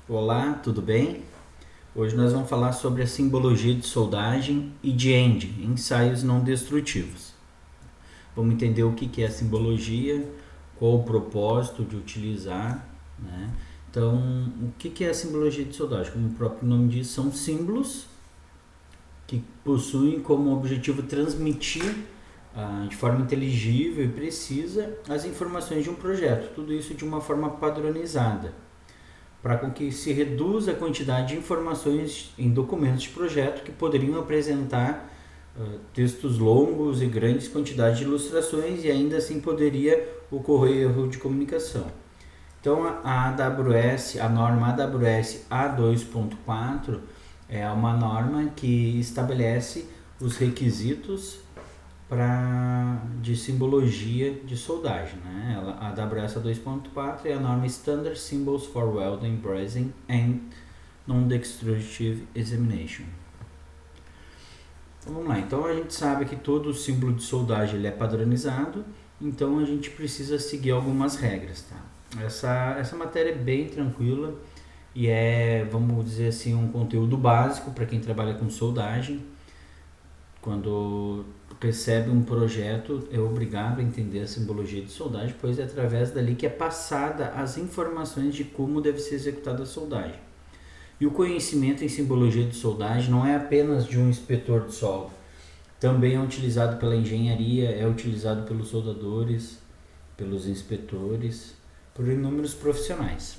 Olá, tudo bem? Hoje nós vamos falar sobre a simbologia de soldagem e de End, ensaios não destrutivos. Vamos entender o que é a simbologia, qual o propósito de utilizar, né? Então, o que é a simbologia de soldagem? Como o próprio nome diz, são símbolos que possuem como objetivo transmitir de forma inteligível e precisa as informações de um projeto, tudo isso de uma forma padronizada, para com que se reduza a quantidade de informações em documentos de projeto que poderiam apresentar textos longos e grandes quantidades de ilustrações e ainda assim poderia ocorrer erro de comunicação. Então a norma AWS A2.4 é uma norma que estabelece os requisitos de simbologia de soldagem, né? A AWS 2.4 é a norma Standard Symbols for Welding, Brazing and Non-Destructive Examination. Então vamos lá, então a gente sabe que todo o símbolo de soldagem ele é padronizado, então a gente precisa seguir algumas regras, tá? Essa matéria é bem tranquila e vamos dizer assim, um conteúdo básico para quem trabalha com soldagem. Quando recebe um projeto, é obrigado a entender a simbologia de soldagem, pois é através dali que é passada as informações de como deve ser executada a soldagem. E o conhecimento em simbologia de soldagem não é apenas de um inspetor de solda, também é utilizado pela engenharia, é utilizado pelos soldadores, pelos inspetores, por inúmeros profissionais.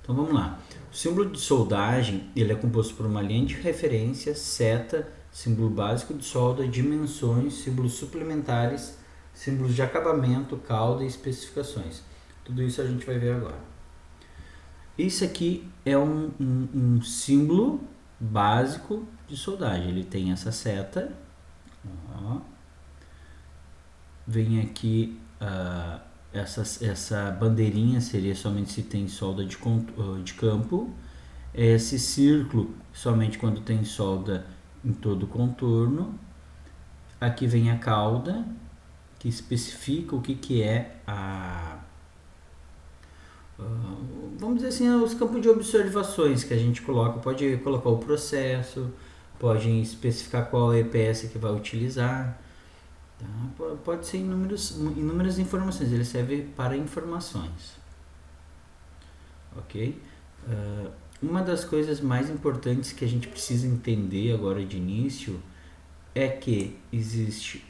Então vamos lá. O símbolo de soldagem ele é composto por uma linha de referência, seta, símbolo básico de solda, dimensões, símbolos suplementares, símbolos de acabamento, cauda e especificações. Tudo isso a gente vai ver agora. Isso aqui é um símbolo básico de soldagem. Ele tem essa seta. Ó. Vem aqui, essa bandeirinha seria somente se tem solda de campo. Esse círculo somente quando tem solda em todo o contorno. Aqui vem a cauda, que especifica o que é vamos dizer assim, os campos de observações que a gente coloca. Pode colocar o processo, pode especificar qual EPS que vai utilizar, tá? Pode ser inúmeras informações, ele serve para informações, ok? Uma das coisas mais importantes que a gente precisa entender agora de início é que existe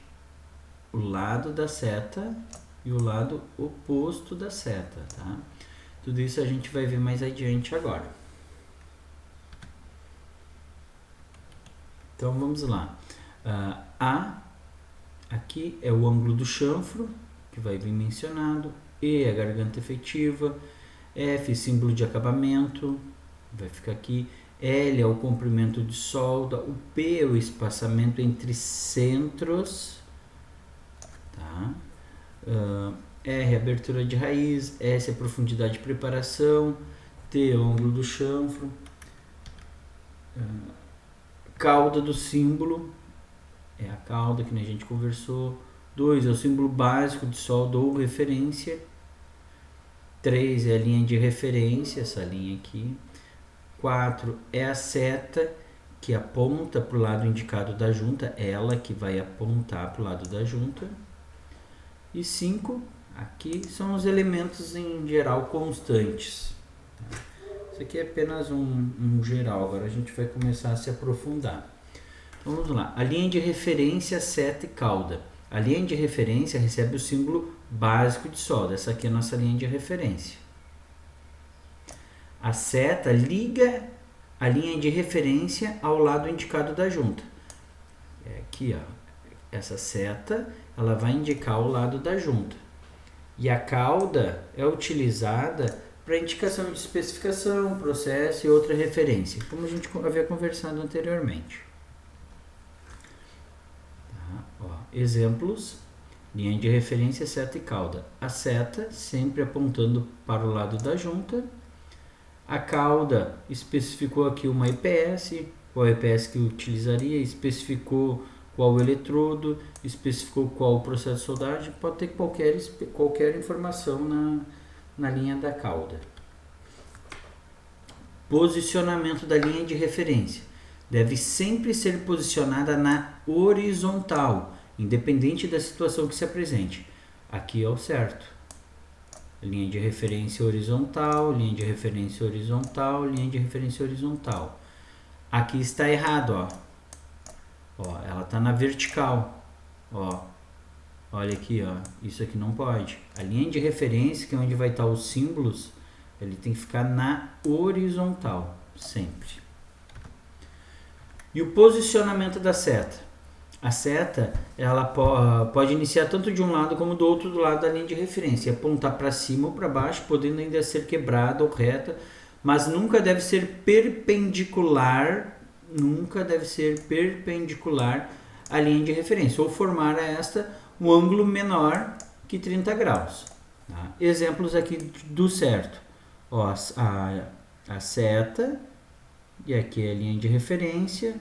o lado da seta e o lado oposto da seta, tá? Tudo isso a gente vai ver mais adiante agora. Então vamos lá. A aqui é o ângulo do chanfro, que vai vir mencionado. E a garganta efetiva. F, símbolo de acabamento, vai ficar aqui. L é o comprimento de solda. O P é o espaçamento entre centros, tá? R, abertura de raiz. S, a profundidade de preparação. T, o ângulo do chanfro. Cauda do símbolo, é a cauda que a gente conversou. 2 é o símbolo básico de solda ou referência. 3 é a linha de referência, essa linha aqui. 4 é a seta que aponta para o lado indicado da junta, ela que vai apontar para o lado da junta. E 5, aqui são os elementos em geral constantes. Isso aqui é apenas um geral, agora a gente vai começar a se aprofundar. Então vamos lá, a linha de referência, seta e cauda. A linha de referência recebe o símbolo básico de solda, essa aqui é a nossa linha de referência. A seta liga a linha de referência ao lado indicado da junta. Aqui, ó, essa seta ela vai indicar o lado da junta. E a cauda é utilizada para indicação de especificação, processo e outra referência, como a gente havia conversado anteriormente. Tá, ó, exemplos, linha de referência, seta e cauda. A seta sempre apontando para o lado da junta. A cauda especificou aqui uma EPS, qual EPS que utilizaria, especificou qual eletrodo, especificou qual o processo de soldagem, pode ter qualquer informação na linha da cauda. Posicionamento da linha de referência. Deve sempre ser posicionada na horizontal, independente da situação que se apresente. Aqui é o certo. Linha de referência horizontal, linha de referência horizontal, linha de referência horizontal. Aqui está errado, ó. Ó, ela está na vertical. Ó, olha aqui, ó. Isso aqui não pode. A linha de referência, que é onde vai estar os símbolos, ele tem que ficar na horizontal, sempre. E o posicionamento da seta. A seta, ela pode iniciar tanto de um lado como do outro do lado da linha de referência, apontar para cima ou para baixo, podendo ainda ser quebrada ou reta, mas nunca deve ser perpendicular, à linha de referência, ou formar a esta um ângulo menor que 30 graus. Tá? Exemplos aqui do certo. Ó, a seta, e aqui é a linha de referência,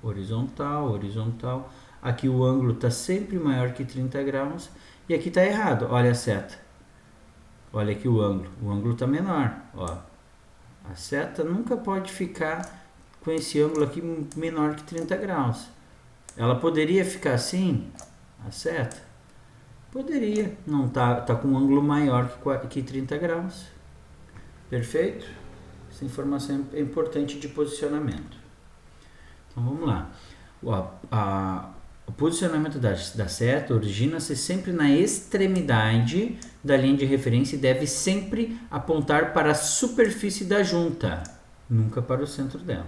horizontal, horizontal. Aqui o ângulo está sempre maior que 30 graus. E aqui está errado. Olha a seta. Olha aqui o ângulo está menor. Ó. A seta nunca pode ficar com esse ângulo aqui menor que 30 graus. Ela poderia ficar assim, a seta? Poderia. Não tá com um ângulo maior que 30 graus. Perfeito? Essa informação é importante de posicionamento. Então vamos lá. O posicionamento da seta origina-se sempre na extremidade da linha de referência e deve sempre apontar para a superfície da junta, nunca para o centro dela.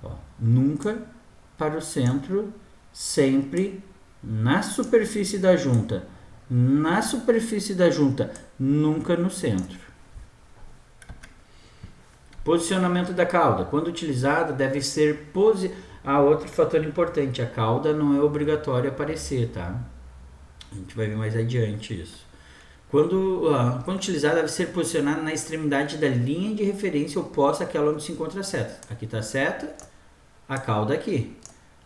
Ó, nunca para o centro, sempre na superfície da junta. Na superfície da junta, nunca no centro. Posicionamento da cauda. Quando utilizada, deve ser outro fator importante, a cauda não é obrigatório aparecer, tá? A gente vai ver mais adiante isso. Quando utilizada, deve ser posicionada na extremidade da linha de referência oposta àquela onde se encontra a seta. Aqui está a seta, a cauda aqui.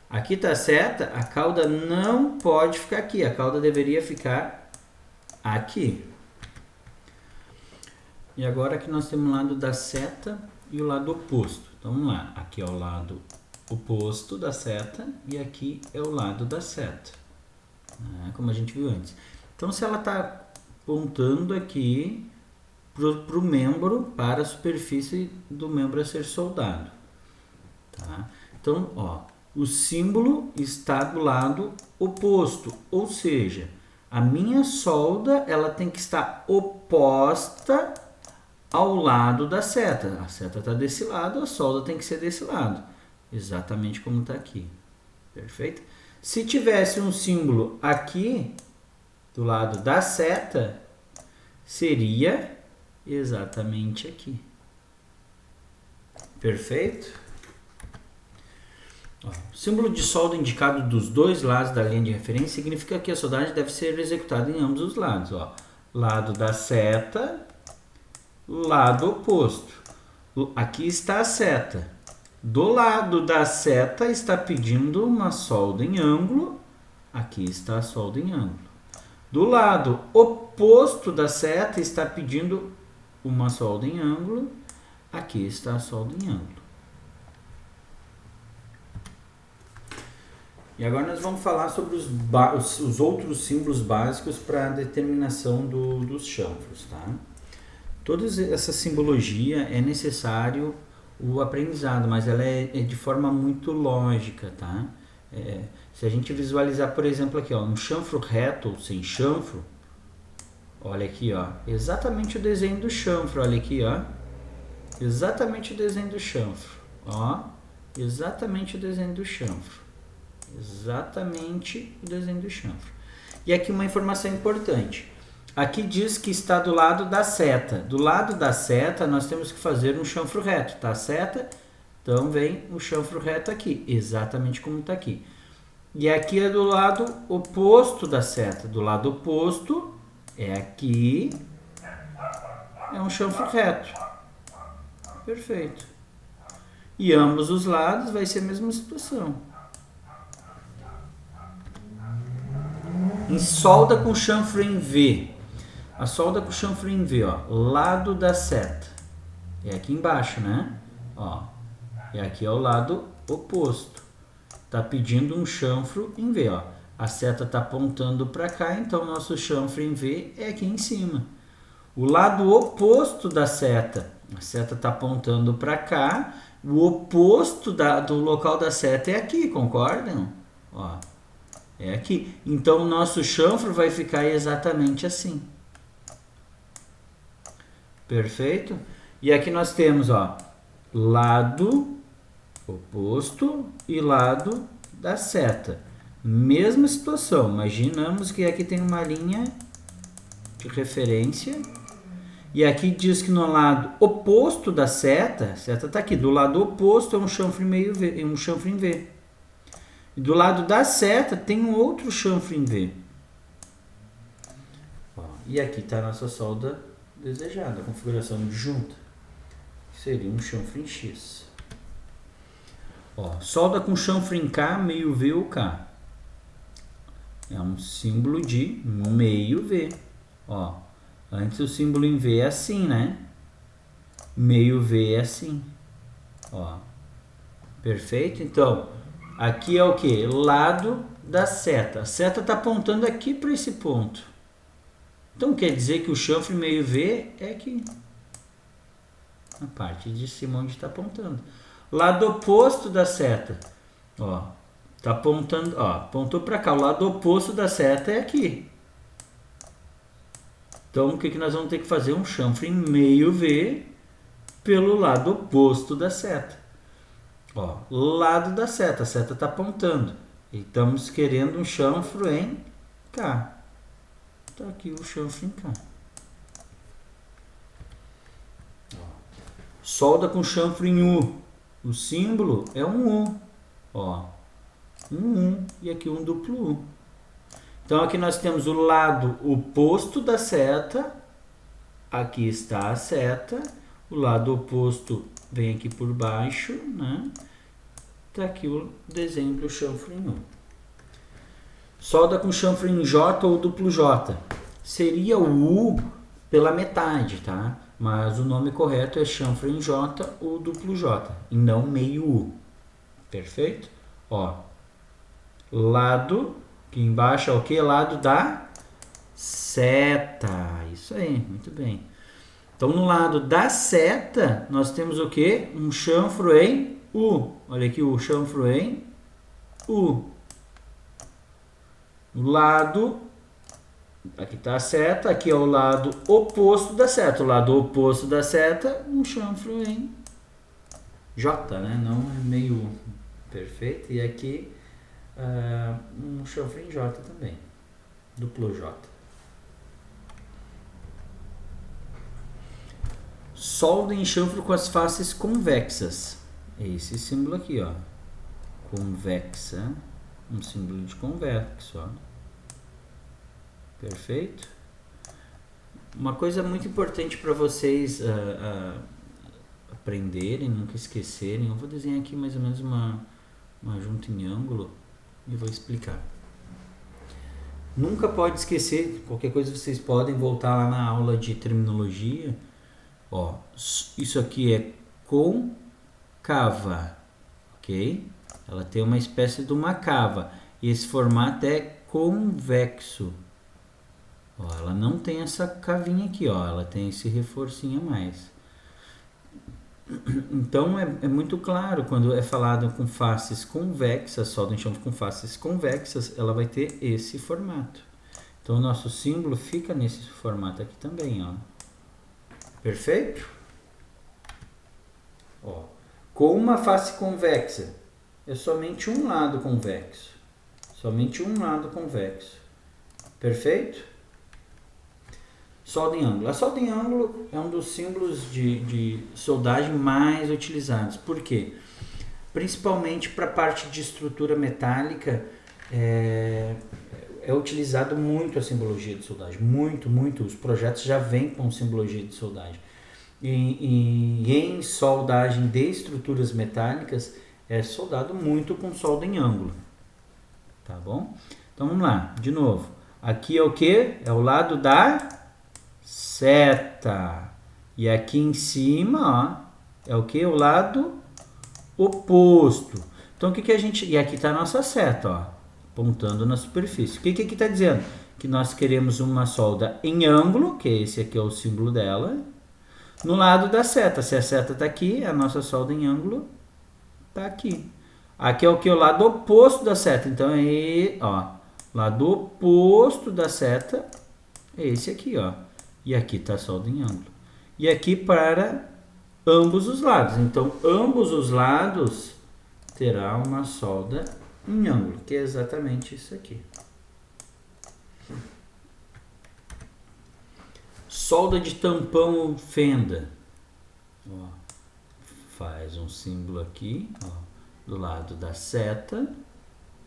Aqui está a seta, a cauda não pode ficar aqui, a cauda deveria ficar aqui. E agora aqui nós temos o lado da seta e o lado oposto. Então vamos lá, aqui é o lado oposto da seta e aqui é o lado da seta, como a gente viu antes. Então se ela está apontando aqui para o membro, para a superfície do membro a ser soldado, tá? Então, ó, o símbolo está do lado oposto, ou seja, a minha solda ela tem que estar oposta ao lado da seta. A seta está desse lado, a solda tem que ser desse lado. Exatamente como está aqui. Perfeito? Se tivesse um símbolo aqui, do lado da seta, seria exatamente aqui. Perfeito? Ó, o símbolo de solda indicado dos dois lados da linha de referência significa que a soldagem deve ser executada em ambos os lados. Ó. Lado da seta, lado oposto. Aqui está a seta. Do lado da seta está pedindo uma solda em ângulo. Aqui está a solda em ângulo. Do lado oposto da seta está pedindo uma solda em ângulo. Aqui está a solda em ângulo. E agora nós vamos falar sobre os outros símbolos básicos para a determinação dos chanfros, tá? Toda essa simbologia é necessário o aprendizado, mas ela é de forma muito lógica, tá? Se a gente visualizar, por exemplo, aqui, ó, um chanfro reto ou sem chanfro, olha aqui, ó, exatamente o desenho do chanfro, olha aqui, ó, exatamente o desenho do chanfro, ó, exatamente o desenho do chanfro, exatamente o desenho do chanfro. E aqui uma informação importante. Aqui diz que está do lado da seta. Do lado da seta, nós temos que fazer um chanfro reto, tá? A seta, então vem o chanfro reto aqui, exatamente como está aqui. E aqui é do lado oposto da seta. Do lado oposto é aqui, é um chanfro reto. Perfeito. E ambos os lados vai ser a mesma situação. Em solda com chanfro em V. A solda com chanfro em V, ó, lado da seta. É aqui embaixo, né? Ó. E aqui é o lado oposto. Tá pedindo um chanfro em V, ó. A seta tá apontando para cá, então nosso chanfro em V é aqui em cima. O lado oposto da seta, a seta tá apontando para cá, o oposto do local da seta é aqui, concordam? Ó, é aqui. Então o nosso chanfro vai ficar exatamente assim. Perfeito? E aqui nós temos, ó, lado oposto e lado da seta. Mesma situação, imaginamos que aqui tem uma linha de referência e aqui diz que no lado oposto da seta, a seta está aqui, do lado oposto é um chanfro em meio V, um chanfro em V. E do lado da seta tem um outro chanfro em V. Ó, e aqui está a nossa solda desejada, a configuração de junta. Seria um chanfro em X. Ó, solda com chanfro em K, meio V ou K. É um símbolo de meio V. Ó, antes o símbolo em V é assim, né? Meio V é assim. Ó, perfeito? Então, aqui é o que? Lado da seta. A seta está apontando aqui para esse ponto. Então, quer dizer que o chanfro meio V é aqui. Na parte de cima onde está apontando. Lado oposto da seta. Ó, tá apontando, ó, apontou para cá. O lado oposto da seta é aqui. Então, o que nós vamos ter que fazer? Um chanfro em meio V pelo lado oposto da seta. Ó, lado da seta. A seta está apontando. E estamos querendo um chanfro em K. Está aqui o chanfro em K. Ó. Solda com chanfro em U. O símbolo é um U. Ó, um U e aqui um duplo U. Então aqui nós temos o lado oposto da seta. Aqui está a seta. O lado oposto vem aqui por baixo, né? Tá aqui o desenho do chanfro em U. Solda com chanfro em J ou duplo J. Seria o U pela metade, tá? Mas o nome correto é chanfro em J ou duplo J, e não meio U. Perfeito? Ó, lado, aqui embaixo é o que? Lado da seta. Isso aí, muito bem. Então, no lado da seta, nós temos o que? Um chanfro em U. Olha aqui o chanfro em U. O lado, aqui está a seta, aqui é o lado oposto da seta. O lado oposto da seta, um chanfro em J, né? Não é meio U. Perfeito. E aqui um chanfro em J também. Duplo J. Solda em chanfro com as faces convexas. É esse símbolo aqui, ó. Convexa. Um símbolo de convexo, ó. Perfeito? Uma coisa muito importante para vocês aprenderem, nunca esquecerem. Eu vou desenhar aqui mais ou menos uma junta em ângulo e vou explicar. Nunca pode esquecer, qualquer coisa vocês podem voltar lá na aula de terminologia. Ó, isso aqui é côncava, ok? Ela tem uma espécie de uma cava. E esse formato é convexo. Ó, ela não tem essa cavinha aqui, ó. Ela tem esse reforcinho a mais. Então é muito claro quando é falado com faces convexas, solda em chanfro com faces convexas, ela vai ter esse formato. Então o nosso símbolo fica nesse formato aqui também, ó. Perfeito? Ó, com uma face convexa é somente um lado convexo. Somente um lado convexo. Perfeito? Solda em ângulo. A solda em ângulo é um dos símbolos de soldagem mais utilizados. Por quê? Principalmente para a parte de estrutura metálica, é utilizado muito a simbologia de soldagem. Muito, muito. Os projetos já vêm com simbologia de soldagem. E em soldagem de estruturas metálicas, é soldado muito com solda em ângulo. Tá bom? Então vamos lá, de novo. Aqui é o que? É o lado da seta. E aqui em cima, ó, É o que? O lado oposto. Então o que que a gente... E aqui está a nossa seta, ó, apontando na superfície. O que que aqui está dizendo? Que nós queremos uma solda em ângulo, que esse aqui é o símbolo dela, no lado da seta. Se a seta está aqui, a nossa solda em ângulo está aqui. Aqui é o que? O lado oposto da seta. Então, é, ó, lado oposto da seta é esse aqui, ó. E aqui está a solda em ângulo. E aqui para ambos os lados. Então, ambos os lados terá uma solda em ângulo, que é exatamente isso aqui. Solda de tampão ou fenda. Ó, faz um símbolo aqui, ó, do lado da seta.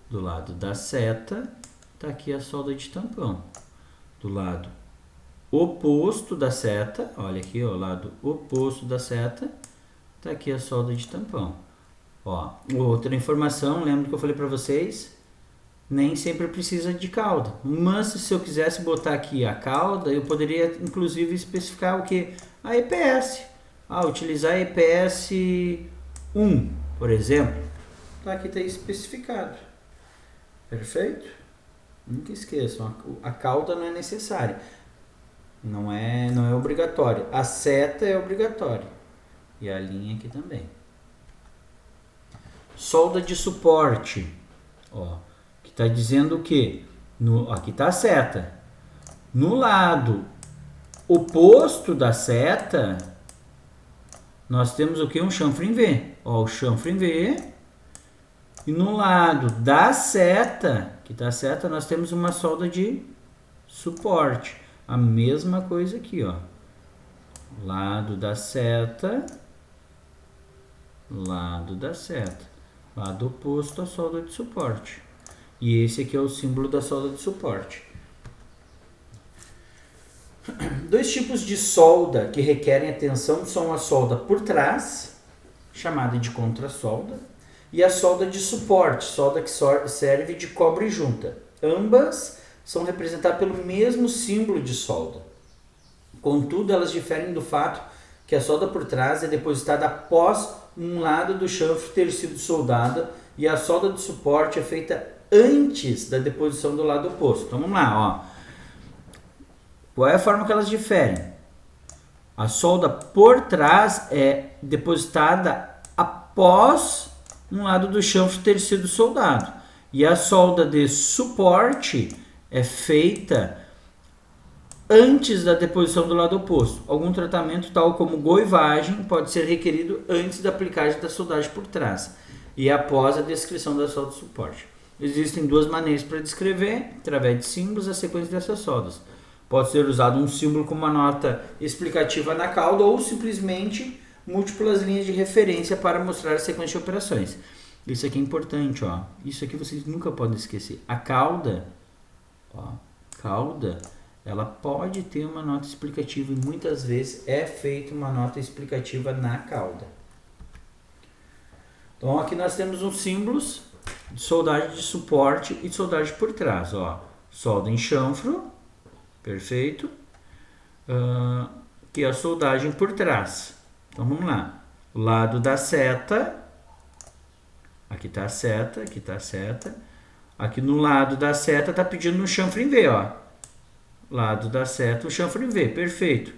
Do lado da seta está aqui a solda de tampão. Do lado oposto da seta, olha aqui, ó, lado oposto da seta, está aqui a solda de tampão. Ó, outra informação, lembra que eu falei para vocês? Nem sempre precisa de cauda, mas se eu quisesse botar aqui a cauda, eu poderia inclusive especificar o que? A EPS. Utilizar a EPS 1, por exemplo. Tá, aqui está especificado. Perfeito? Nunca esqueçam, a cauda não é necessária. Não é obrigatório. A seta é obrigatória. E a linha aqui também. Solda de suporte. Ó, que está dizendo o quê? Aqui está a seta. No lado oposto da seta, nós temos o quê? Um chanfre em V. Ó, o chanfre em V. E no lado da seta, que está a seta, nós temos uma solda de suporte. A mesma coisa aqui, ó. Lado da seta. Lado da seta. Lado oposto à solda de suporte. E esse aqui é o símbolo da solda de suporte. Dois tipos de solda que requerem atenção são a solda por trás, chamada de contrasolda, e a solda de suporte, solda que serve de cobre junta. Ambas são representadas pelo mesmo símbolo de solda. Contudo, elas diferem do fato que a solda por trás é depositada após um lado do chanfre ter sido soldado e a solda de suporte é feita antes da deposição do lado oposto. Então vamos lá, ó. Qual é a forma que elas diferem? A solda por trás é depositada após um lado do chanfre ter sido soldado. E a solda de suporte é feita antes da deposição do lado oposto. Algum tratamento tal como goivagem pode ser requerido antes da aplicagem da soldagem por trás e após a descrição da solda de suporte. Existem duas maneiras para descrever, através de símbolos, a sequência dessas soldas. Pode ser usado um símbolo com uma nota explicativa na cauda ou simplesmente múltiplas linhas de referência para mostrar a sequência de operações. Isso aqui é importante, ó. Isso aqui vocês nunca podem esquecer. A cauda, ó, ela pode ter uma nota explicativa e muitas vezes é feita uma nota explicativa na cauda. Então aqui nós temos uns símbolos de soldagem de suporte e de soldagem por trás, ó. Solda em chanfro, perfeito, que é a soldagem por trás. Então vamos lá, o lado da seta, aqui está a seta, aqui está a seta, aqui no lado da seta está pedindo um chanfre em V, ó. Lado da seta, o chanfre em V, perfeito.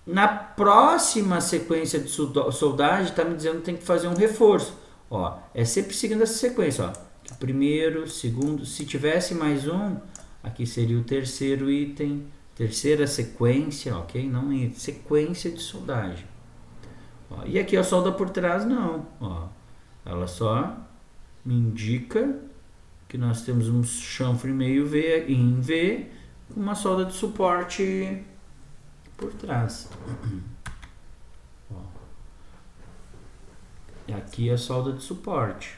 Na próxima sequência de soldagem está me dizendo que tem que fazer um reforço, ó. É sempre seguindo essa sequência, ó. Aqui, primeiro, segundo, se tivesse mais um, aqui seria o terceiro item, terceira sequência, ok? Não é sequência de soldagem. Ó, e aqui a solda por trás não, ó. Ela só me indica que nós temos um chanfre meio V em V com uma solda de suporte por trás. Ó. E aqui a solda de suporte.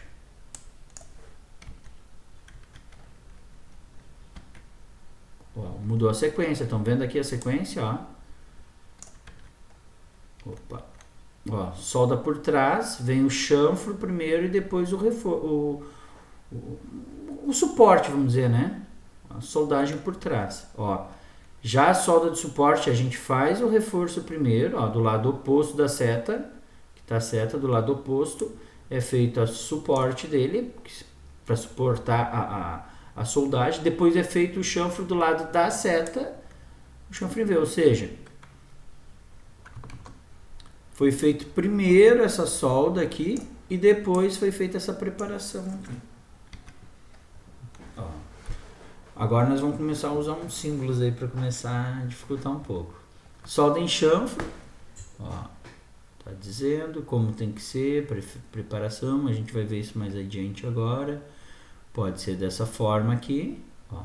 Ó, mudou a sequência, estão vendo aqui a sequência, ó. Opa. Ó, solda por trás, vem o chanfro primeiro e depois o suporte, vamos dizer, né? A soldagem por trás, ó. Já a solda de suporte a gente faz o reforço primeiro, ó, do lado oposto da seta, da seta do lado oposto é feito o suporte dele, para suportar a soldagem. Depois é feito o chanfro do lado da seta, o chanfro em V, ou seja, foi feito primeiro essa solda aqui e depois foi feita essa preparação aqui. Ó. Agora nós vamos começar a usar uns símbolos aí para começar a dificultar um pouco. Solda em chanfro, ó, tá dizendo como tem que ser, preparação, a gente vai ver isso mais adiante agora. Pode ser dessa forma aqui, ó.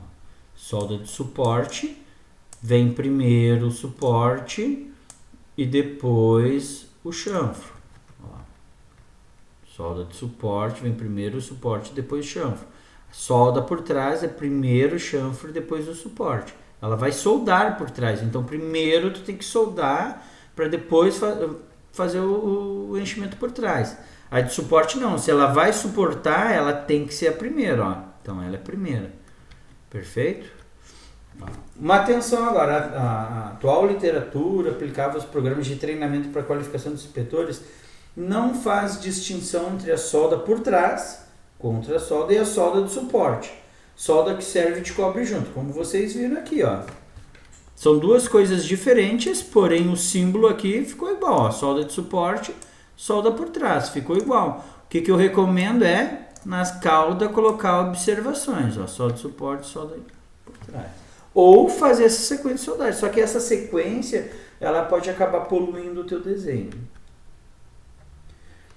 Solda de suporte, vem primeiro o suporte e depois o chanfro. Ó. Solda de suporte, vem primeiro o suporte e depois o chanfro. Solda por trás é primeiro o chanfro e depois o suporte. Ela vai soldar por trás, então primeiro tu tem que soldar para depois fazer o enchimento por trás. A de suporte não, se ela vai suportar, ela tem que ser a primeira, ó. Então ela é a primeira. Perfeito? Uma atenção agora, a atual literatura aplicável aos programas de treinamento para qualificação dos inspetores não faz distinção entre a solda por trás, contra a solda, e a solda de suporte. Solda que serve de cobre junto, como vocês viram aqui, ó. São duas coisas diferentes, porém o símbolo aqui ficou igual, ó. Solda de suporte, solda por trás, ficou igual. O que eu recomendo é, nas caudas, colocar observações, ó. Solda de suporte, solda por trás. Ou fazer essa sequência de soldagem. Só que essa sequência, ela pode acabar poluindo o teu desenho.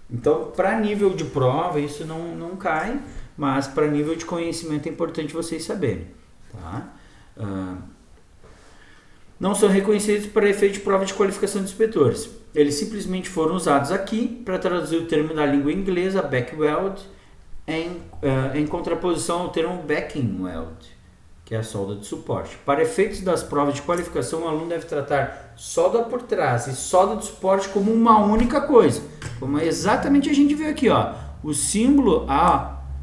Então, para nível de prova, isso não cai, mas para nível de conhecimento é importante vocês saberem. Tá? Não são reconhecidos para efeito de prova de qualificação de inspetores. Eles simplesmente foram usados aqui para traduzir o termo da língua inglesa, back weld, em contraposição ao termo backing weld, que é a solda de suporte. Para efeitos das provas de qualificação, o aluno deve tratar solda por trás e solda de suporte como uma única coisa. Como exatamente a gente viu aqui, ó. O símbolo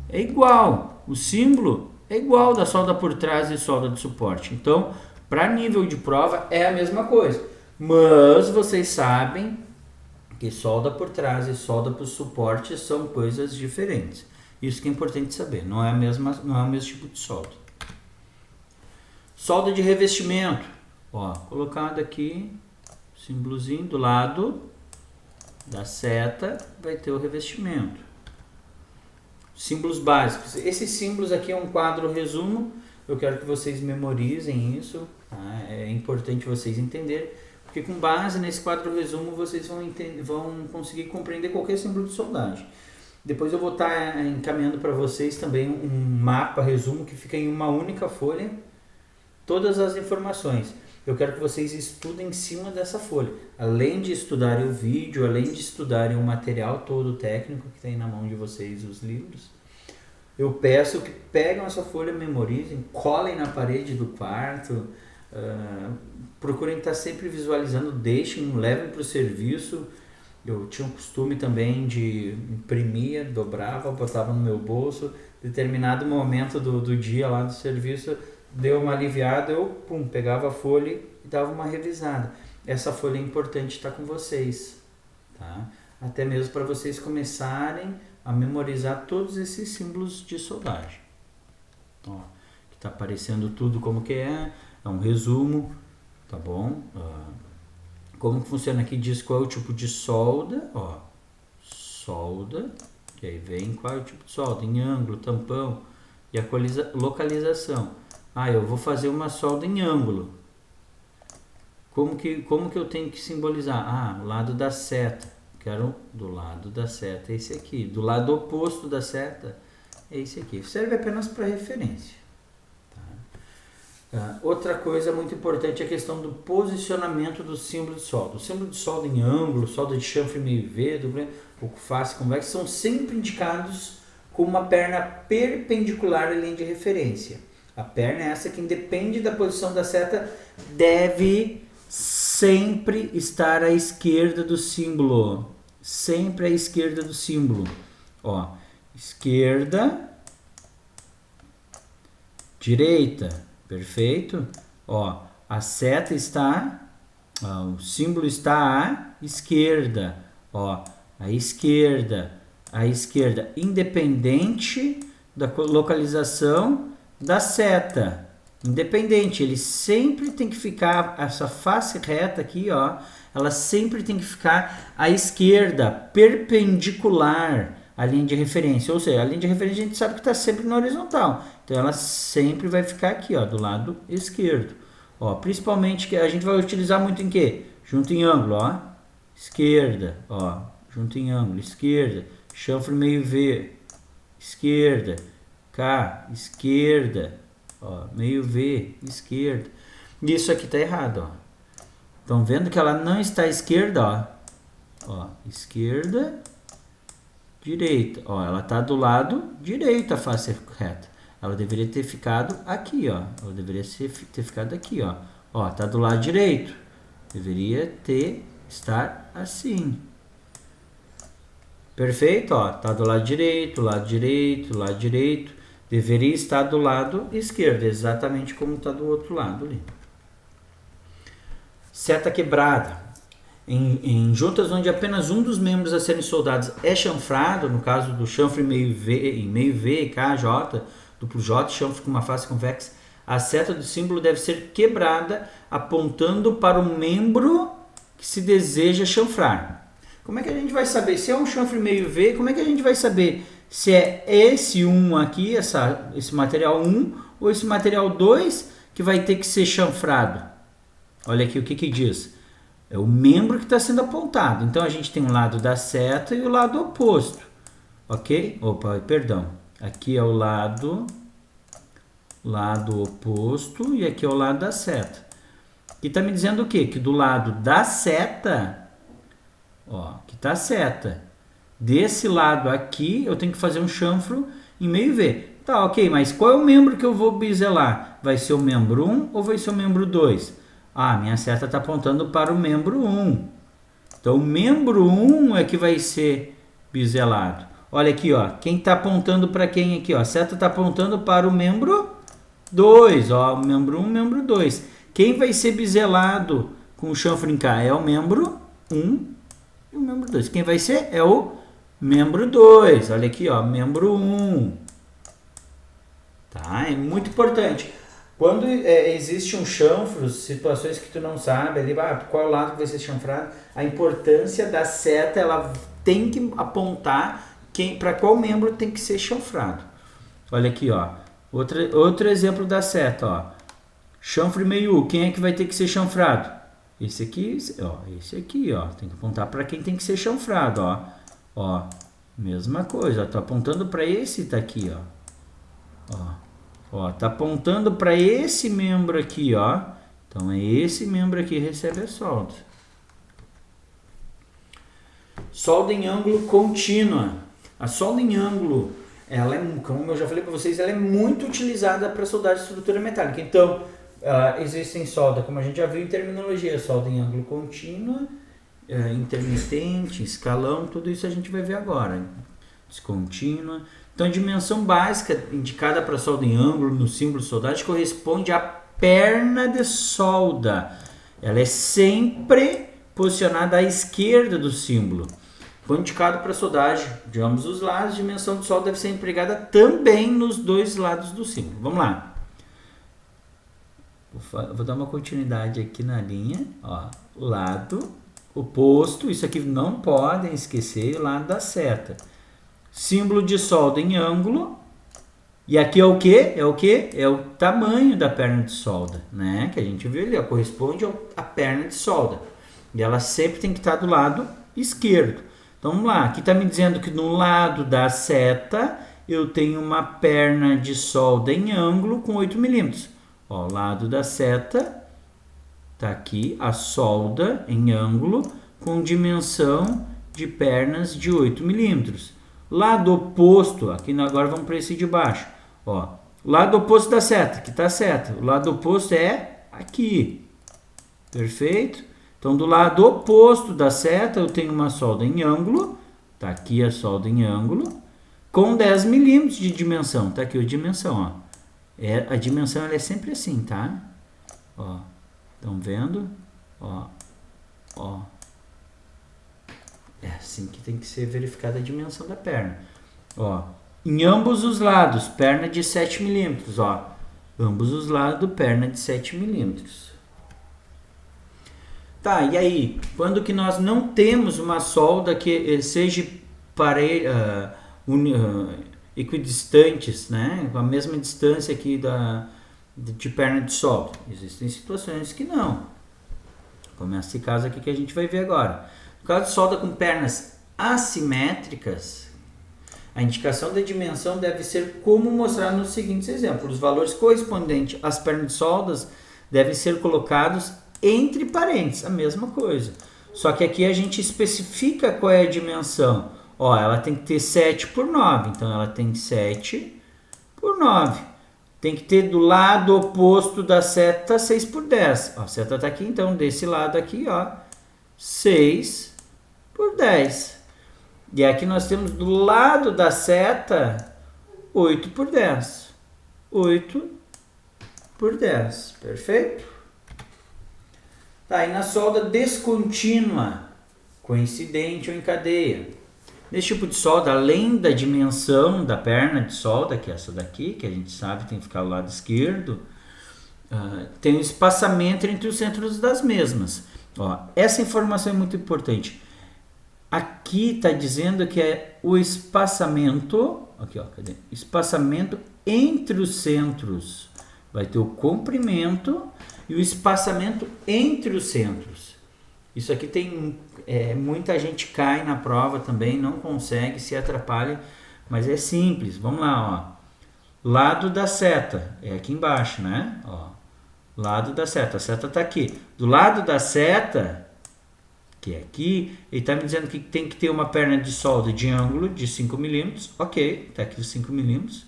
é igual. O símbolo é igual da solda por trás e solda de suporte. Então, para nível de prova é a mesma coisa. Mas vocês sabem que solda por trás e solda por suporte são coisas diferentes. Isso que é importante saber. Não é o mesmo tipo de solda. Solda de revestimento, ó, colocado aqui, símbolozinho do lado da seta, vai ter o revestimento. Símbolos básicos. Esses símbolos aqui é um quadro resumo, eu quero que vocês memorizem isso, tá? É importante vocês entenderem, porque com base nesse quadro resumo vocês vão conseguir compreender qualquer símbolo de soldagem. Depois eu vou estar encaminhando para vocês também um mapa resumo que fica em uma única folha, todas as informações. Eu quero que vocês estudem em cima dessa folha. Além de estudarem o vídeo, além de estudarem o material todo técnico que tem na mão de vocês, os livros, eu peço que peguem essa folha, memorizem, colhem na parede do quarto, procurem estar sempre visualizando, levem para o serviço. Eu tinha o costume também de imprimir, dobrava, botava no meu bolso. Determinado momento do dia lá do serviço, deu uma aliviada, eu pegava a folha e dava uma revisada. Essa folha é importante estar com vocês, tá? Até mesmo para vocês começarem a memorizar todos esses símbolos de soldagem. Ó, que está aparecendo tudo como que é um resumo, tá bom? Como que funciona aqui, diz qual é o tipo de solda, ó, solda, que aí vem qual é o tipo de solda, em ângulo, tampão, e a localização. Eu vou fazer uma solda em ângulo. Como que eu tenho que simbolizar? O lado da seta. Quero do lado da seta é esse aqui. Do lado oposto da seta é esse aqui. Serve apenas para referência. Tá? Outra coisa muito importante é a questão do posicionamento do símbolo de solda. O símbolo de solda em ângulo, solda de chanfre meio V, pouco face, convexo, são sempre indicados com uma perna perpendicular à linha de referência. A perna é essa que, independe da posição da seta, deve sempre estar à esquerda do símbolo. Sempre à esquerda do símbolo. Ó, esquerda, direita, perfeito? Ó, a seta está, o símbolo está à esquerda. Ó, a esquerda, independente da localização da seta. Independente, ele sempre tem que ficar, essa face reta aqui, ó, ela sempre tem que ficar à esquerda, perpendicular à linha de referência. Ou seja, a linha de referência a gente sabe que está sempre na horizontal. Então, ela sempre vai ficar aqui, ó, do lado esquerdo. Ó, principalmente que a gente vai utilizar muito em quê? Junto em ângulo, ó. Esquerda, ó. Junto em ângulo, esquerda. Chanfre meio V, esquerda. K, esquerda. Ó, meio V, esquerda. Isso aqui tá errado, ó. Estão vendo que ela não está à esquerda, ó. Ó, esquerda, direita. Ó, ela tá do lado direito a face reta. Ela deveria ter ficado aqui, ó. Ela deveria ter ficado aqui, ó. Ó, tá do lado direito. Deveria estar assim. Perfeito, ó. Tá do lado direito, lado direito, lado direito. Deveria estar do lado esquerdo, exatamente como está do outro lado ali. Seta quebrada. Em juntas onde apenas um dos membros a serem soldados é chanfrado, no caso do chanfre meio V, K, J, duplo J, chanfre com uma face convexa, a seta do símbolo deve ser quebrada apontando para o membro que se deseja chanfrar. Como é que a gente vai saber? Se é um chanfre meio V, como é que a gente vai saber se é esse 1 aqui, esse material 1, ou esse material 2 que vai ter que ser chanfrado? Olha aqui o que diz. É o membro que está sendo apontado. Então, a gente tem o lado da seta e o lado oposto. Ok? Opa, perdão. Aqui é o lado oposto e aqui é o lado da seta. E está me dizendo o quê? Que do lado da seta, ó, que está a seta. Desse lado aqui, eu tenho que fazer um chanfro em meio V. Tá, ok, mas qual é o membro que eu vou biselar? Vai ser o membro 1 ou vai ser o membro 2? Ah, minha seta está apontando para o membro 1. Então, o membro 1 é que vai ser biselado. Olha aqui, ó. Quem está apontando para quem aqui, ó? A seta está apontando para o membro 2, ó. O membro 1, membro 2. Quem vai ser biselado com o chanfro em K? É o membro 1 e o membro 2. Quem vai ser? É o membro 2. Olha aqui, ó. Membro 1. Tá? É muito importante. Quando existe um chanfro, situações que tu não sabe, ali, qual lado que vai ser chanfrado, a importância da seta, ela tem que apontar para qual membro tem que ser chanfrado. Olha aqui, ó. Outro exemplo da seta, ó. Chanfre meio U, quem é que vai ter que ser chanfrado? Esse aqui, ó. Esse aqui, ó. Tem que apontar para quem tem que ser chanfrado, ó. Ó, mesma coisa, ó. Tô apontando para esse, tá aqui, ó. Ó. Ó, tá apontando para esse membro aqui, ó. Então, é esse membro aqui que recebe a solda. Solda em ângulo contínua. A solda em ângulo, ela é, como eu já falei para vocês, ela é muito utilizada para soldar de estrutura metálica. Então, existem solda, como a gente já viu em terminologia, solda em ângulo contínua, intermitente, escalão, tudo isso a gente vai ver agora. Descontínua. Então, a dimensão básica indicada para solda em ângulo no símbolo de soldagem corresponde à perna de solda. Ela é sempre posicionada à esquerda do símbolo. Quando indicado para soldagem de ambos os lados, a dimensão de solda deve ser empregada também nos dois lados do símbolo. Vamos lá. Vou dar uma continuidade aqui na linha. Ó, lado oposto, isso aqui não podem esquecer, o lado da seta. Símbolo de solda em ângulo. E aqui é o quê? É o quê? É o tamanho da perna de solda, né? Que a gente viu ali, ó, corresponde à perna de solda. E ela sempre tem que estar do lado esquerdo. Então, vamos lá. Aqui está me dizendo que no lado da seta eu tenho uma perna de solda em ângulo com 8 milímetros. Ó, o lado da seta está aqui, a solda em ângulo com dimensão de pernas de 8 milímetros. Lado oposto, aqui agora vamos para esse de baixo. Ó, lado oposto da seta, que está a seta. O lado oposto é aqui. Perfeito? Então, do lado oposto da seta, eu tenho uma solda em ângulo. Está aqui a solda em ângulo. Com 10 milímetros de dimensão. Está aqui a dimensão, ó. A dimensão ela é sempre assim, tá? Ó, estão vendo? Ó, ó. É assim que tem que ser verificada a dimensão da perna. Ó, em ambos os lados, perna de 7 milímetros, ó. Ambos os lados, perna de 7 milímetros. Tá, e aí? Quando que nós não temos uma solda que seja equidistantes, né? Com a mesma distância aqui de perna de solda. Existem situações que não. Como esse caso aqui que a gente vai ver agora. No caso de solda com pernas assimétricas, a indicação da dimensão deve ser como mostrar nos seguintes exemplos. Os valores correspondentes às pernas de soldas devem ser colocados entre parênteses, a mesma coisa. Só que aqui a gente especifica qual é a dimensão. Ó, ela tem que ter 7 por 9, então ela tem 7 por 9. Tem que ter do lado oposto da seta 6 por 10. Ó, a seta está aqui, então desse lado aqui, ó, 6 por 10. E aqui nós temos do lado da seta 8 por 10. 8 por 10. Perfeito? Tá, e na solda descontínua, coincidente ou em cadeia. Nesse tipo de solda, além da dimensão da perna de solda, que é essa daqui, que a gente sabe tem que ficar ao lado esquerdo, tem um espaçamento entre os centros das mesmas. Ó, essa informação é muito importante. Aqui está dizendo que é o espaçamento, aqui, ó, cadê? Espaçamento entre os centros. Vai ter o comprimento e o espaçamento entre os centros. Isso aqui tem muita gente cai na prova também, não consegue, se atrapalha, mas é simples. Vamos lá, ó. Lado da seta é aqui embaixo, né? Ó, lado da seta, a seta está aqui. Do lado da seta, que é aqui, ele está me dizendo que tem que ter uma perna de solda de ângulo de 5 milímetros. Ok, está aqui os 5 milímetros.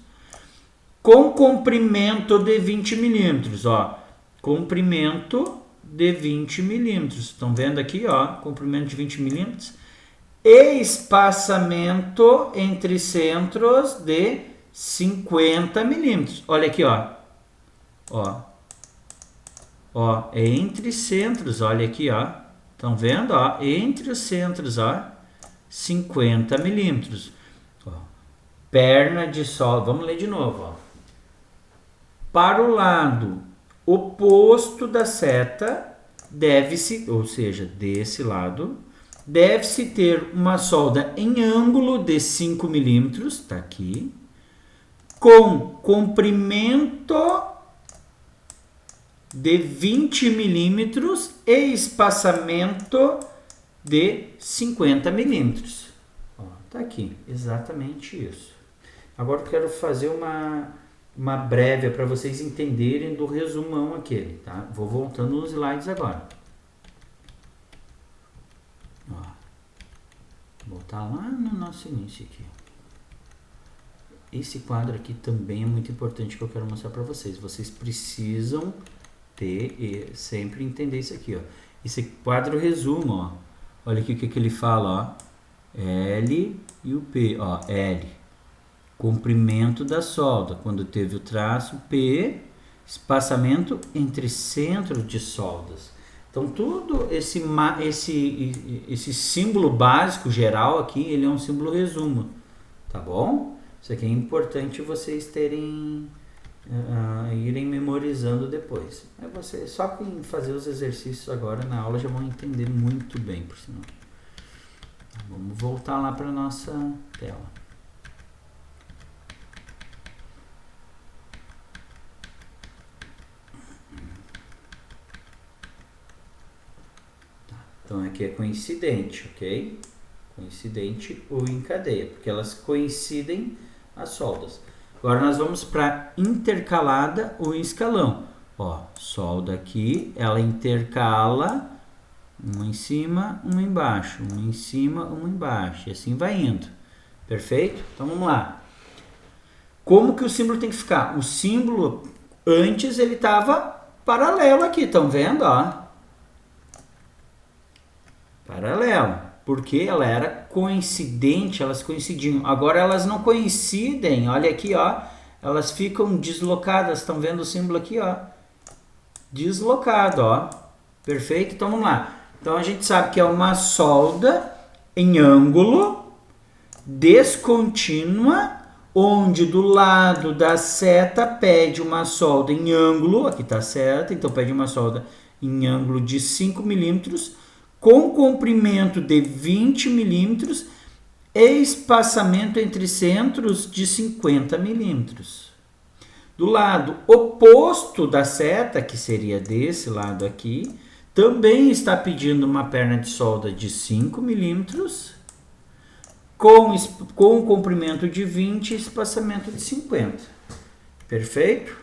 Com comprimento de 20 milímetros, ó. Comprimento de 20 milímetros. Estão vendo aqui, ó, comprimento de 20 milímetros. E espaçamento entre centros de 50 milímetros. Olha aqui, ó. Ó, é entre centros, olha aqui, ó. Estão vendo, ó, entre os centros, ó, 50 milímetros. Ó. Perna de solda, vamos ler de novo, ó. Para o lado oposto da seta, deve-se, ou seja, desse lado, deve-se ter uma solda em ângulo de 5 milímetros, está aqui, com comprimento de 20 milímetros e espaçamento de 50 milímetros. Está aqui, exatamente isso. Agora eu quero fazer uma prévia para vocês entenderem do resumão aquele, tá? Vou voltando nos slides agora. Ó, vou voltar lá no nosso início aqui. Esse quadro aqui também é muito importante que eu quero mostrar para vocês. Vocês precisam ter e sempre entender isso aqui, ó. Esse quadro resumo, ó. Olha aqui o que ele fala, ó. L e o P, ó. L. Comprimento da solda, quando teve o traço P, espaçamento entre centros de soldas. Então, tudo esse símbolo básico geral aqui, ele é um símbolo resumo, tá bom? Isso aqui é importante vocês terem, irem memorizando depois. Vocês só em fazer os exercícios agora na aula já vão entender muito bem, por sinal. Vamos voltar lá para a nossa tela. Então, aqui é coincidente, ok? Coincidente ou em cadeia, porque elas coincidem as soldas. Agora, nós vamos para intercalada ou em escalão. Ó, solda aqui, ela intercala uma em cima, uma embaixo, uma em cima, uma embaixo, e assim vai indo. Perfeito? Então, vamos lá. Como que o símbolo tem que ficar? O símbolo, antes, ele estava paralelo aqui, estão vendo, ó? Paralelo, porque ela era coincidente, elas coincidiam. Agora elas não coincidem, olha aqui, ó, elas ficam deslocadas, estão vendo o símbolo aqui, ó, deslocado, ó, perfeito? Então vamos lá. Então a gente sabe que é uma solda em ângulo, descontínua, onde do lado da seta pede uma solda em ângulo, aqui está certa, então pede uma solda em ângulo de 5 milímetros, com comprimento de 20 milímetros e espaçamento entre centros de 50 milímetros. Do lado oposto da seta, que seria desse lado aqui, também está pedindo uma perna de solda de 5 milímetros, com comprimento de 20 e espaçamento de 50. Perfeito?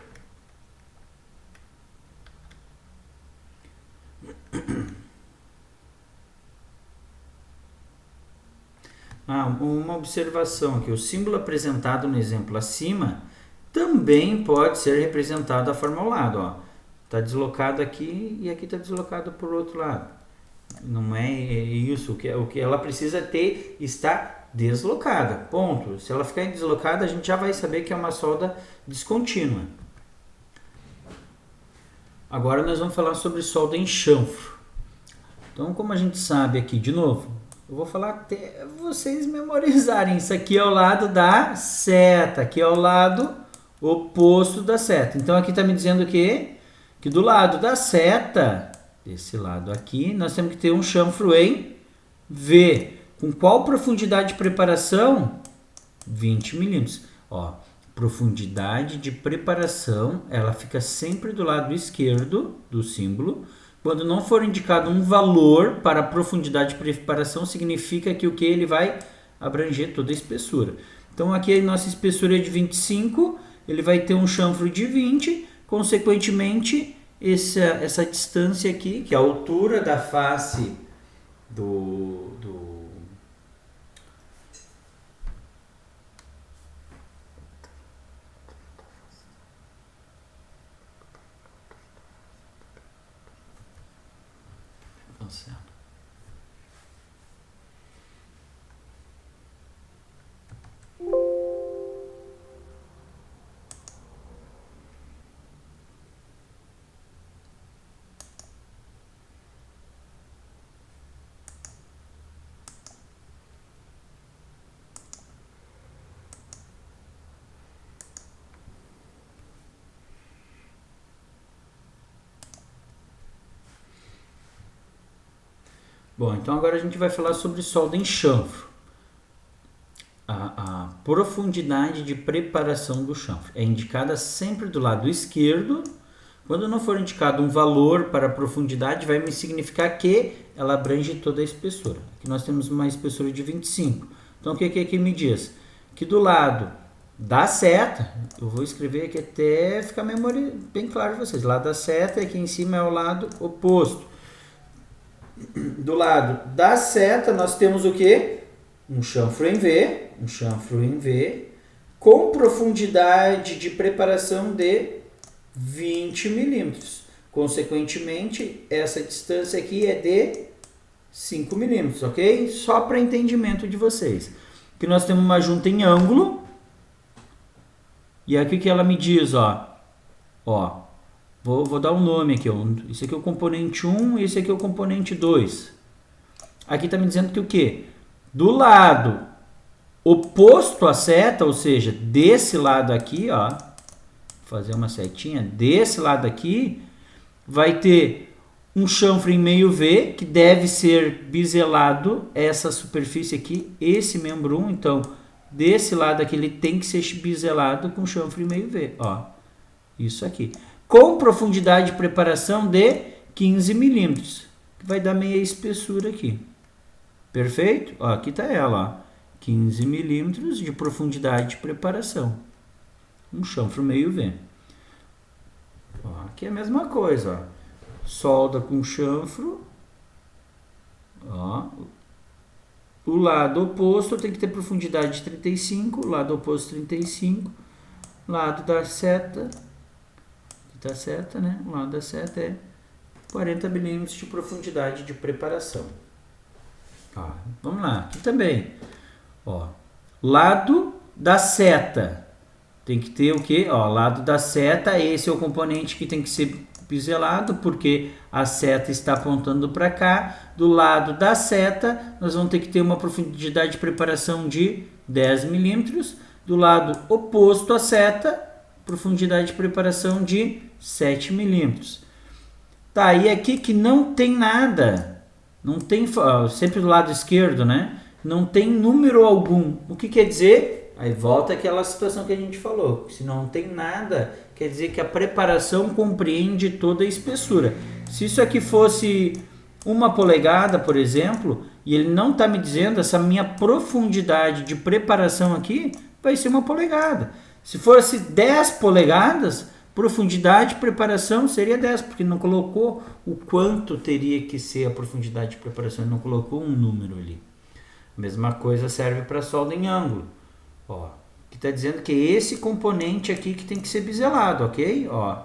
Uma observação aqui. O símbolo apresentado no exemplo acima também pode ser representado da forma ao lado. Está deslocado aqui e aqui está deslocado por outro lado. Não é isso. O que ela precisa ter está deslocada. Ponto. Se ela ficar deslocada, a gente já vai saber que é uma solda descontínua. Agora nós vamos falar sobre solda em chanfro. Então, como a gente sabe aqui, de novo, eu vou falar até vocês memorizarem. Isso aqui é o lado da seta, aqui é o lado oposto da seta. Então, aqui está me dizendo que do lado da seta, desse lado aqui, nós temos que ter um chanfro em V. Com qual profundidade de preparação? 20 milímetros. Profundidade de preparação, ela fica sempre do lado esquerdo do símbolo. Quando não for indicado um valor para a profundidade de preparação, significa que o que ele vai abranger toda a espessura. Então aqui a nossa espessura é de 25, ele vai ter um chanfro de 20, consequentemente essa distância aqui, que é a altura da face do Bom, então agora a gente vai falar sobre solda em chanfro. A profundidade de preparação do chanfro é indicada sempre do lado esquerdo. Quando não for indicado um valor para a profundidade, vai me significar que ela abrange toda a espessura. Aqui nós temos uma espessura de 25. Então o que me diz? Que do lado da seta, eu vou escrever aqui até ficar bem claro para vocês. Lado da seta e aqui em cima é o lado oposto. Do lado da seta nós temos o que? Um chanfro em V, com profundidade de preparação de 20 milímetros. Consequentemente, essa distância aqui é de 5 milímetros, ok? Só para entendimento de vocês. Aqui nós temos uma junta em ângulo. E aqui que ela me diz, vou dar um nome aqui. Esse aqui é o componente 1 e esse aqui é o componente 2. Aqui está me dizendo que o quê? Do lado oposto à seta, ou seja, desse lado aqui, vou fazer uma setinha, desse lado aqui, vai ter um chanfro em meio V, que deve ser biselado essa superfície aqui, esse membro 1, então, desse lado aqui ele tem que ser biselado com chanfro em meio V, isso aqui. Com profundidade de preparação de 15 milímetros, que vai dar meia espessura aqui. Perfeito? Aqui está ela, 15 milímetros de profundidade de preparação. Um chanfro meio V. Aqui é a mesma coisa, solda com chanfro. O lado oposto tem que ter profundidade de 35, o lado oposto 35. Lado da seta, da seta, né? O lado da seta é 40 milímetros de profundidade de preparação. Vamos lá, aqui também. Lado da seta. Tem que ter o quê? Lado da seta, esse é o componente que tem que ser biselado, porque a seta está apontando para cá. Do lado da seta, nós vamos ter que ter uma profundidade de preparação de 10 milímetros. Do lado oposto à seta, profundidade de preparação de 7 milímetros. Tá, e aqui que não tem nada, não tem, sempre do lado esquerdo, né? Não tem número algum. O que quer dizer? Aí volta aquela situação que a gente falou. Se não tem nada, quer dizer que a preparação compreende toda a espessura. Se isso aqui fosse 1 polegada, por exemplo, e ele não está me dizendo, essa minha profundidade de preparação aqui vai ser 1 polegada. Se fosse 10 polegadas, profundidade de preparação seria 10, porque não colocou o quanto teria que ser a profundidade de preparação, não colocou um número ali. A mesma coisa serve para solda em ângulo. Ó, que está dizendo que é esse componente aqui que tem que ser biselado, ok? Ó,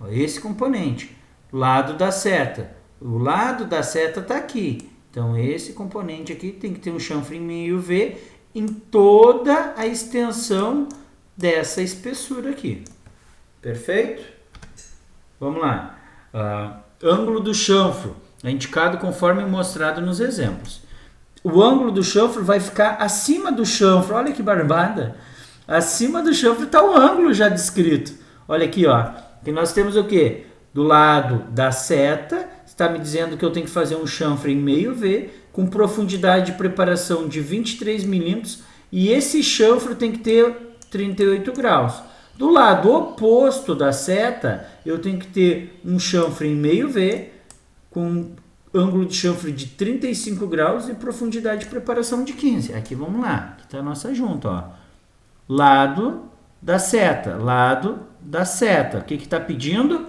esse componente, lado da seta. O lado da seta está aqui. Então, esse componente aqui tem que ter um chanfre em meio V em toda a extensão dessa espessura aqui. Perfeito? Vamos lá. Ângulo do chanfro é indicado conforme mostrado nos exemplos. O ângulo do chanfro vai ficar acima do chanfro. Olha que barbada. Acima do chanfro está o ângulo já descrito. Olha aqui, ó. Que nós temos o quê? Do lado da seta, está me dizendo que eu tenho que fazer um chanfre em meio V com profundidade de preparação de 23 milímetros e esse chanfro tem que ter 38 graus. Do lado oposto da seta, eu tenho que ter um chanfre em meio V com ângulo de chanfre de 35 graus e profundidade de preparação de 15. Aqui vamos lá, aqui está a nossa junta, ó. Lado da seta, lado da seta. O que está pedindo?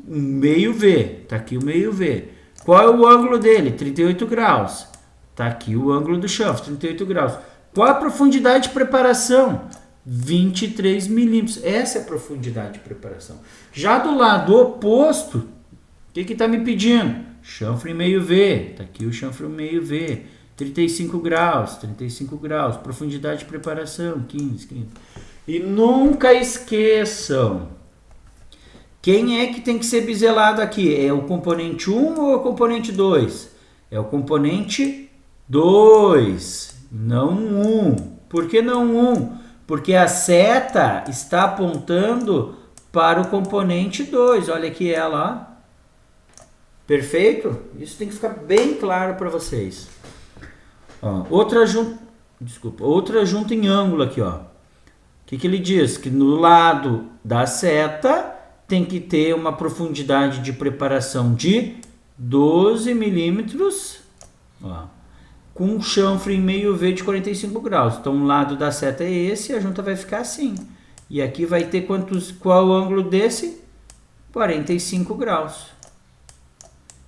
Um meio V, está aqui o meio V. Qual é o ângulo dele? 38 graus. Está aqui o ângulo do chanfre, 38 graus. Qual a profundidade de preparação? 23 milímetros. Essa é a profundidade de preparação. Já do lado oposto, o que está me pedindo? Chanfre em meio V. Está aqui o chanfre em meio V. 35 graus, 35 graus. Profundidade de preparação, 15, 15. E nunca esqueçam, quem é que tem que ser biselado aqui? É o componente 1 ou o componente 2? É o componente 2, não 1. Por que não 1? Porque a seta está apontando para o componente 2. Olha aqui ela, ó. Perfeito? Isso tem que ficar bem claro para vocês. Ó, outra junta em ângulo aqui, ó. O que ele diz? Que no lado da seta tem que ter uma profundidade de preparação de 12 milímetros, ó, com um chanfre em meio V de 45 graus. Então, o lado da seta é esse, a junta vai ficar assim. E aqui vai ter qual o ângulo desse? 45 graus.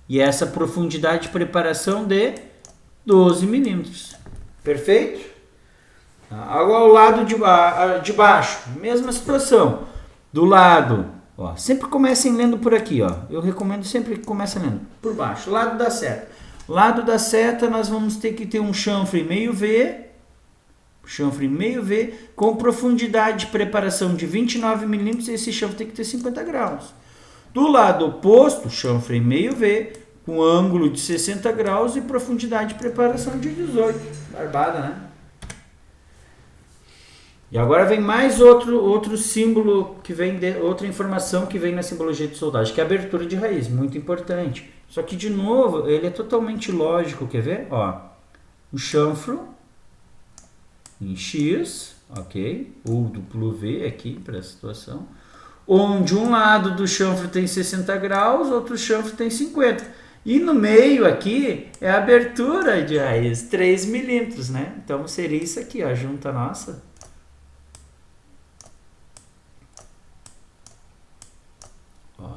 E essa profundidade de preparação de 12 milímetros. Perfeito? Agora, ao lado de baixo, mesma situação. Do lado, ó, sempre comecem lendo por aqui, ó. Eu recomendo sempre que comecem lendo por baixo. Lado da seta. Lado da seta, nós vamos ter que ter um chanfre meio V, com profundidade de preparação de 29 milímetros, e esse chanfre tem que ter 50 graus. Do lado oposto, chanfre meio V, com ângulo de 60 graus e profundidade de preparação de 18. Barbada, né? E agora vem mais outro símbolo, outra informação que vem na simbologia de soldagem, que é a abertura de raiz, muito importante. Só que, de novo, ele é totalmente lógico, quer ver? Ó, o chanfro em X, ok? Ou duplo V aqui para a situação, onde um lado do chanfro tem 60 graus, outro chanfro tem 50. E no meio aqui é a abertura de raiz, 3 milímetros, né? Então seria isso aqui, ó, a junta nossa. Ó,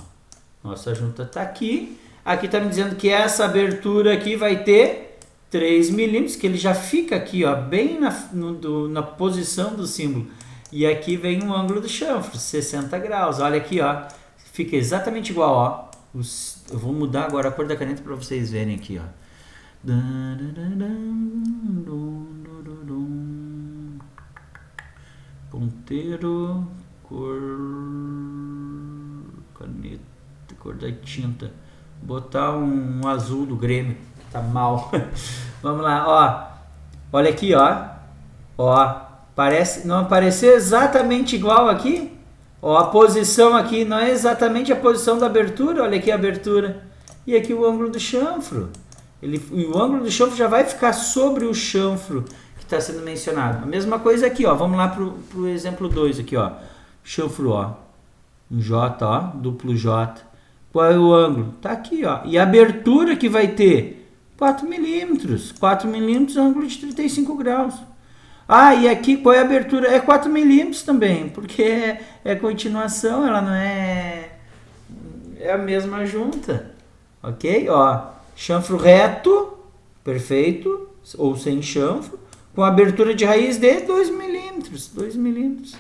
nossa junta está aqui. Aqui está me dizendo que essa abertura aqui vai ter 3 milímetros, que ele já fica aqui, ó, bem na posição do símbolo. E aqui vem o ângulo do chanfre, 60 graus. Olha aqui, ó, fica exatamente igual, ó. Eu vou mudar agora a cor da caneta para vocês verem aqui, ó. Ponteiro, cor, caneta, cor da tinta. Botar um azul do Grêmio, que tá mal. Vamos lá, ó. Olha aqui, ó. Ó, parece, não apareceu exatamente igual aqui? Ó, a posição aqui não é exatamente a posição da abertura. Olha aqui a abertura. E aqui o ângulo do chanfro. O ângulo do chanfro já vai ficar sobre o chanfro que está sendo mencionado. A mesma coisa aqui, ó. Vamos lá pro exemplo 2 aqui, ó. Chanfro, ó. Um J, ó. Duplo J. Qual é o ângulo? Tá aqui, ó. E a abertura que vai ter? 4 milímetros. 4 milímetros, ângulo de 35 graus. Ah, e aqui qual é a abertura? É 4 milímetros também, porque é continuação, ela não é... É a mesma junta. Ok? Ó, chanfro reto, perfeito, ou sem chanfro, com abertura de raiz de 2 milímetros. 2 milímetros.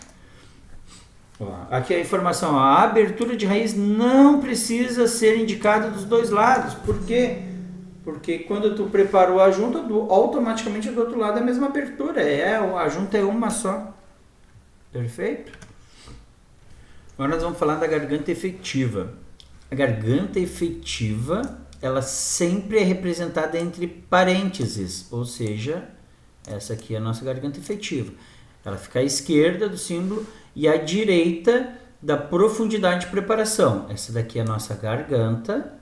Ó, aqui a informação, ó, a abertura de raiz não precisa ser indicada dos dois lados. Por quê? Porque quando tu preparou a junta, automaticamente do outro lado é a mesma abertura. A junta é uma só. Perfeito? Agora nós vamos falar da garganta efetiva. A garganta efetiva, ela sempre é representada entre parênteses, ou seja, essa aqui é a nossa garganta efetiva. Ela fica à esquerda do símbolo e à direita da profundidade de preparação. Essa daqui é a nossa garganta.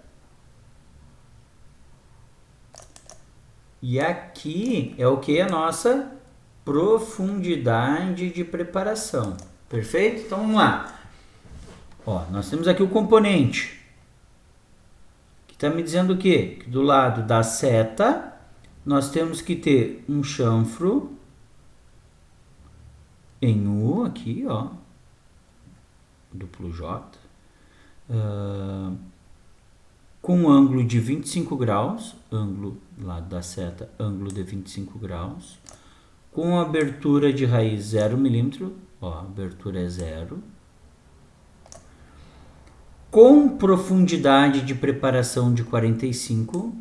E aqui é o que? A nossa profundidade de preparação. Perfeito? Então vamos lá. Ó, nós temos aqui o componente. Que está me dizendo o quê? Que do lado da seta, nós temos que ter um chanfro em U aqui, ó. Duplo J. Com um ângulo de 25 graus. Ângulo do lado da seta, ângulo de 25 graus. Com abertura de raiz 0 milímetro. Ó, a abertura é 0. Com profundidade de preparação de 45.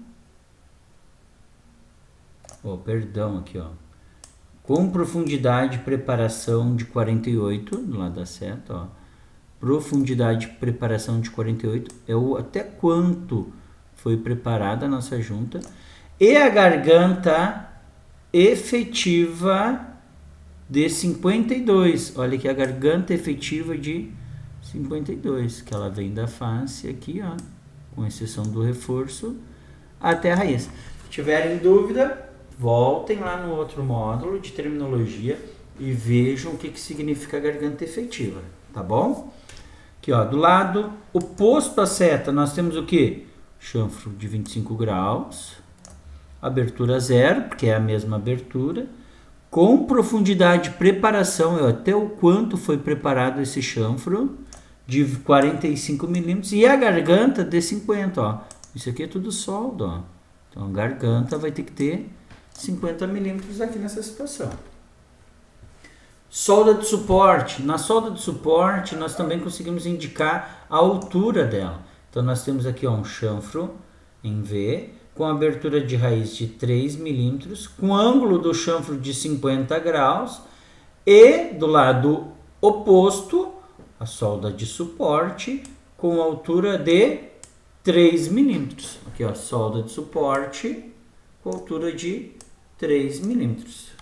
Oh, perdão, aqui, ó. Com profundidade de preparação de 48, do lado da seta, ó. Profundidade de preparação de 48 é o até quanto foi preparada a nossa junta. E a garganta efetiva de 52. Olha aqui a garganta efetiva de 52, que ela vem da face aqui, ó, com exceção do reforço, até a raiz. Se tiverem dúvida, voltem lá no outro módulo de terminologia e vejam o que significa garganta efetiva, tá bom? Aqui, ó, do lado oposto à seta, nós temos o que? Chanfro de 25 graus, abertura 0, porque é a mesma abertura, com profundidade de preparação, até o quanto foi preparado esse chanfro, de 45 milímetros, e a garganta de 50, ó. Isso aqui é tudo solda, ó. Então a garganta vai ter que ter 50 milímetros aqui nessa situação. Solda de suporte. Na solda de suporte, nós também conseguimos indicar a altura dela. Então nós temos aqui, ó, um chanfro em V, com abertura de raiz de 3 milímetros, com ângulo do chanfro de 50 graus, e do lado oposto, a solda de suporte com altura de 3 milímetros. Aqui, ó, solda de suporte com altura de 3 milímetros.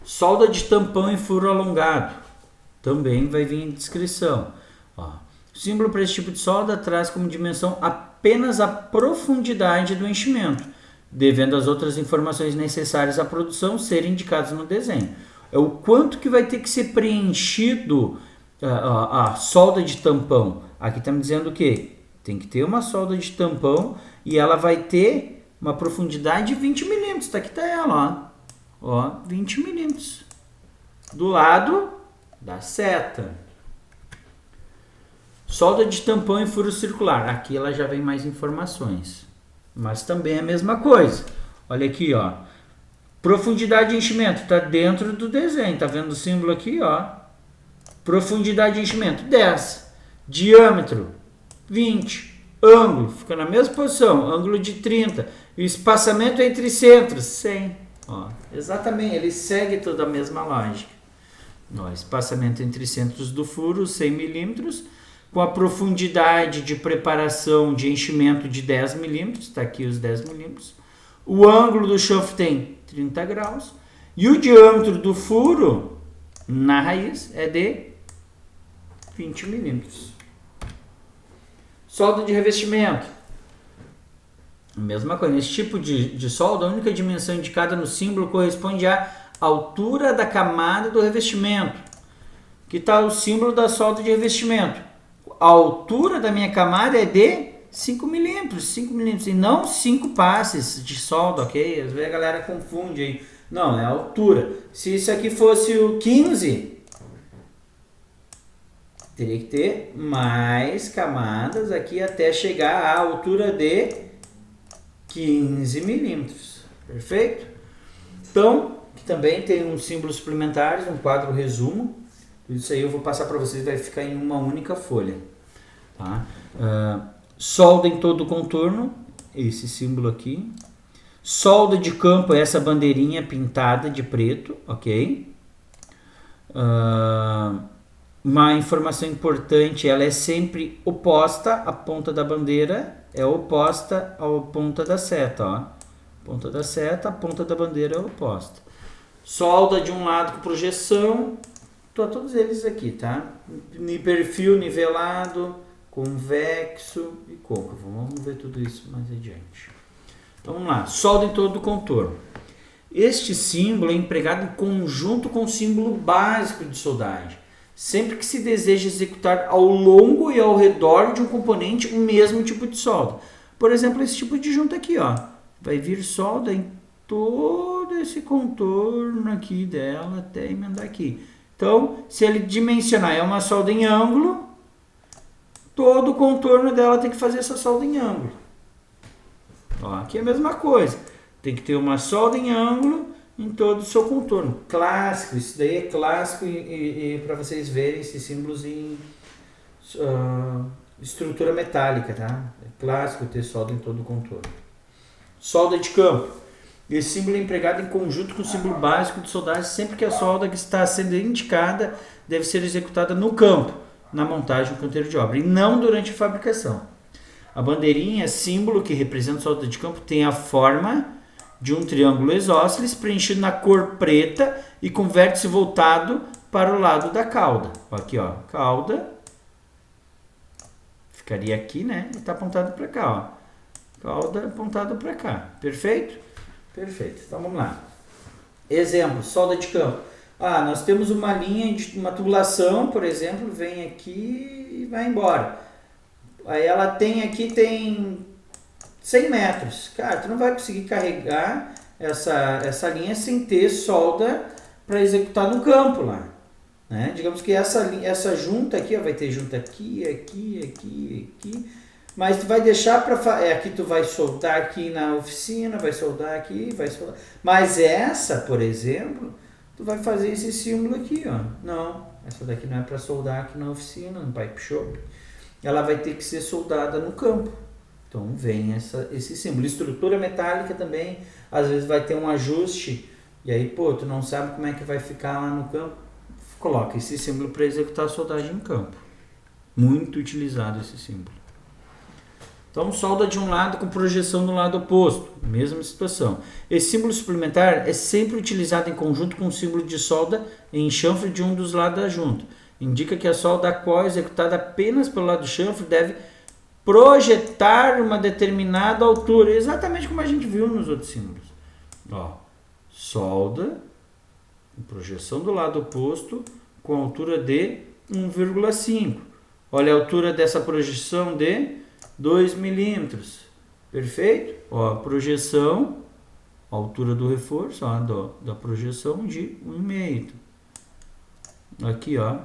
Solda de tampão em furo alongado. Também vai vir em descrição. Ó, o símbolo para esse tipo de solda traz como dimensão apenas a profundidade do enchimento, devendo as outras informações necessárias à produção serem indicadas no desenho. É o quanto que vai ter que ser preenchido a solda de tampão. Aqui está me dizendo o quê? Tem que ter uma solda de tampão e ela vai ter uma profundidade de 20 milímetros. Aqui está ela, ó. 20 milímetros. Do lado da seta. Solda de tampão em furo circular. Aqui ela já vem mais informações. Mas também é a mesma coisa. Olha aqui, ó. Profundidade de enchimento. Está dentro do desenho. Está vendo o símbolo aqui, ó. Profundidade de enchimento, 10. Diâmetro, 20. Ângulo, fica na mesma posição, ângulo de 30. E o espaçamento entre centros, 100. Ó, exatamente, ele segue toda a mesma lógica. Ó, espaçamento entre centros do furo, 100 milímetros. com a profundidade de preparação de enchimento de 10 milímetros, está aqui os 10 milímetros. O ângulo do chanfre tem 30 graus e o diâmetro do furo na raiz é de 20 milímetros. Solda de revestimento. Mesma coisa, nesse tipo de solda, a única dimensão indicada no símbolo corresponde à altura da camada do revestimento. Aqui está o símbolo da solda de revestimento. A altura da minha camada é de 5 milímetros, e não 5 passes de solda, ok? Às vezes a galera confunde aí. Não, é a altura. Se isso aqui fosse o 15, teria que ter mais camadas aqui até chegar à altura de 15 milímetros, perfeito? Então, aqui também tem uns símbolos suplementares, um quadro resumo. Isso aí eu vou passar para vocês, vai ficar em uma única folha. Tá? Solda em todo o contorno, esse símbolo aqui. Solda de campo é essa bandeirinha pintada de preto, ok? Uma informação importante, ela é sempre oposta, a ponta da bandeira é oposta à ponta da seta, ó. Ponta da seta, a ponta da bandeira é oposta. Solda de um lado com projeção, todos eles aqui, tá? Perfil nivelado, convexo e côncavo. Vamos ver tudo isso mais adiante. Então vamos lá, solda em todo o contorno. Este símbolo é empregado em conjunto com o símbolo básico de soldagem, sempre que se deseja executar ao longo e ao redor de um componente o mesmo tipo de solda. Por exemplo, esse tipo de junta aqui, ó, vai vir solda em todo esse contorno aqui dela até emendar aqui. Então, se ele dimensionar é uma solda em ângulo, todo o contorno dela tem que fazer essa solda em ângulo. Ó, aqui é a mesma coisa. Tem que ter uma solda em ângulo em todo o seu contorno. Clássico, isso daí é clássico e para vocês verem esses símbolos em estrutura metálica, tá? É clássico ter solda em todo o contorno. Solda de campo. Esse símbolo é empregado em conjunto com o símbolo básico de soldagem sempre que a solda que está sendo indicada deve ser executada no campo, na montagem do canteiro de obra, e não durante a fabricação. A bandeirinha, símbolo que representa a solda de campo, tem a forma de um triângulo isósceles preenchido na cor preta e com vértice voltado para o lado da cauda. Aqui, ó, cauda ficaria aqui, né? E está apontado para cá, ó. Cauda apontado para cá. Perfeito? Perfeito. Então vamos lá. Exemplo, solda de campo. Nós temos uma linha de uma tubulação, por exemplo, vem aqui e vai embora. Aí ela tem 100 metros. Cara, tu não vai conseguir carregar essa linha sem ter solda para executar no campo lá. Né? Digamos que essa junta aqui, ó, vai ter junta aqui, mas tu vai deixar para... aqui tu vai soldar aqui na oficina, vai soldar aqui, vai soldar... Mas essa, por exemplo, tu vai fazer esse símbolo aqui, ó. Não, essa daqui não é para soldar aqui na oficina, no pipe shop. Ela vai ter que ser soldada no campo. Então vem esse símbolo. Estrutura metálica também, às vezes vai ter um ajuste, e aí, pô, tu não sabe como é que vai ficar lá no campo. Coloca esse símbolo para executar a soldagem em campo. Muito utilizado esse símbolo. Então, solda de um lado com projeção do lado oposto. Mesma situação. Esse símbolo suplementar é sempre utilizado em conjunto com o símbolo de solda em chanfre de um dos lados da junta. Indica que a solda a qual é executada apenas pelo lado do chanfre deve projetar uma determinada altura. Exatamente como a gente viu nos outros símbolos. Ó, solda, projeção do lado oposto com altura de 1,5. Olha a altura dessa projeção de 2 milímetros. Perfeito? Ó, projeção, altura do reforço, ó, da projeção de 1,5. Aqui, ó,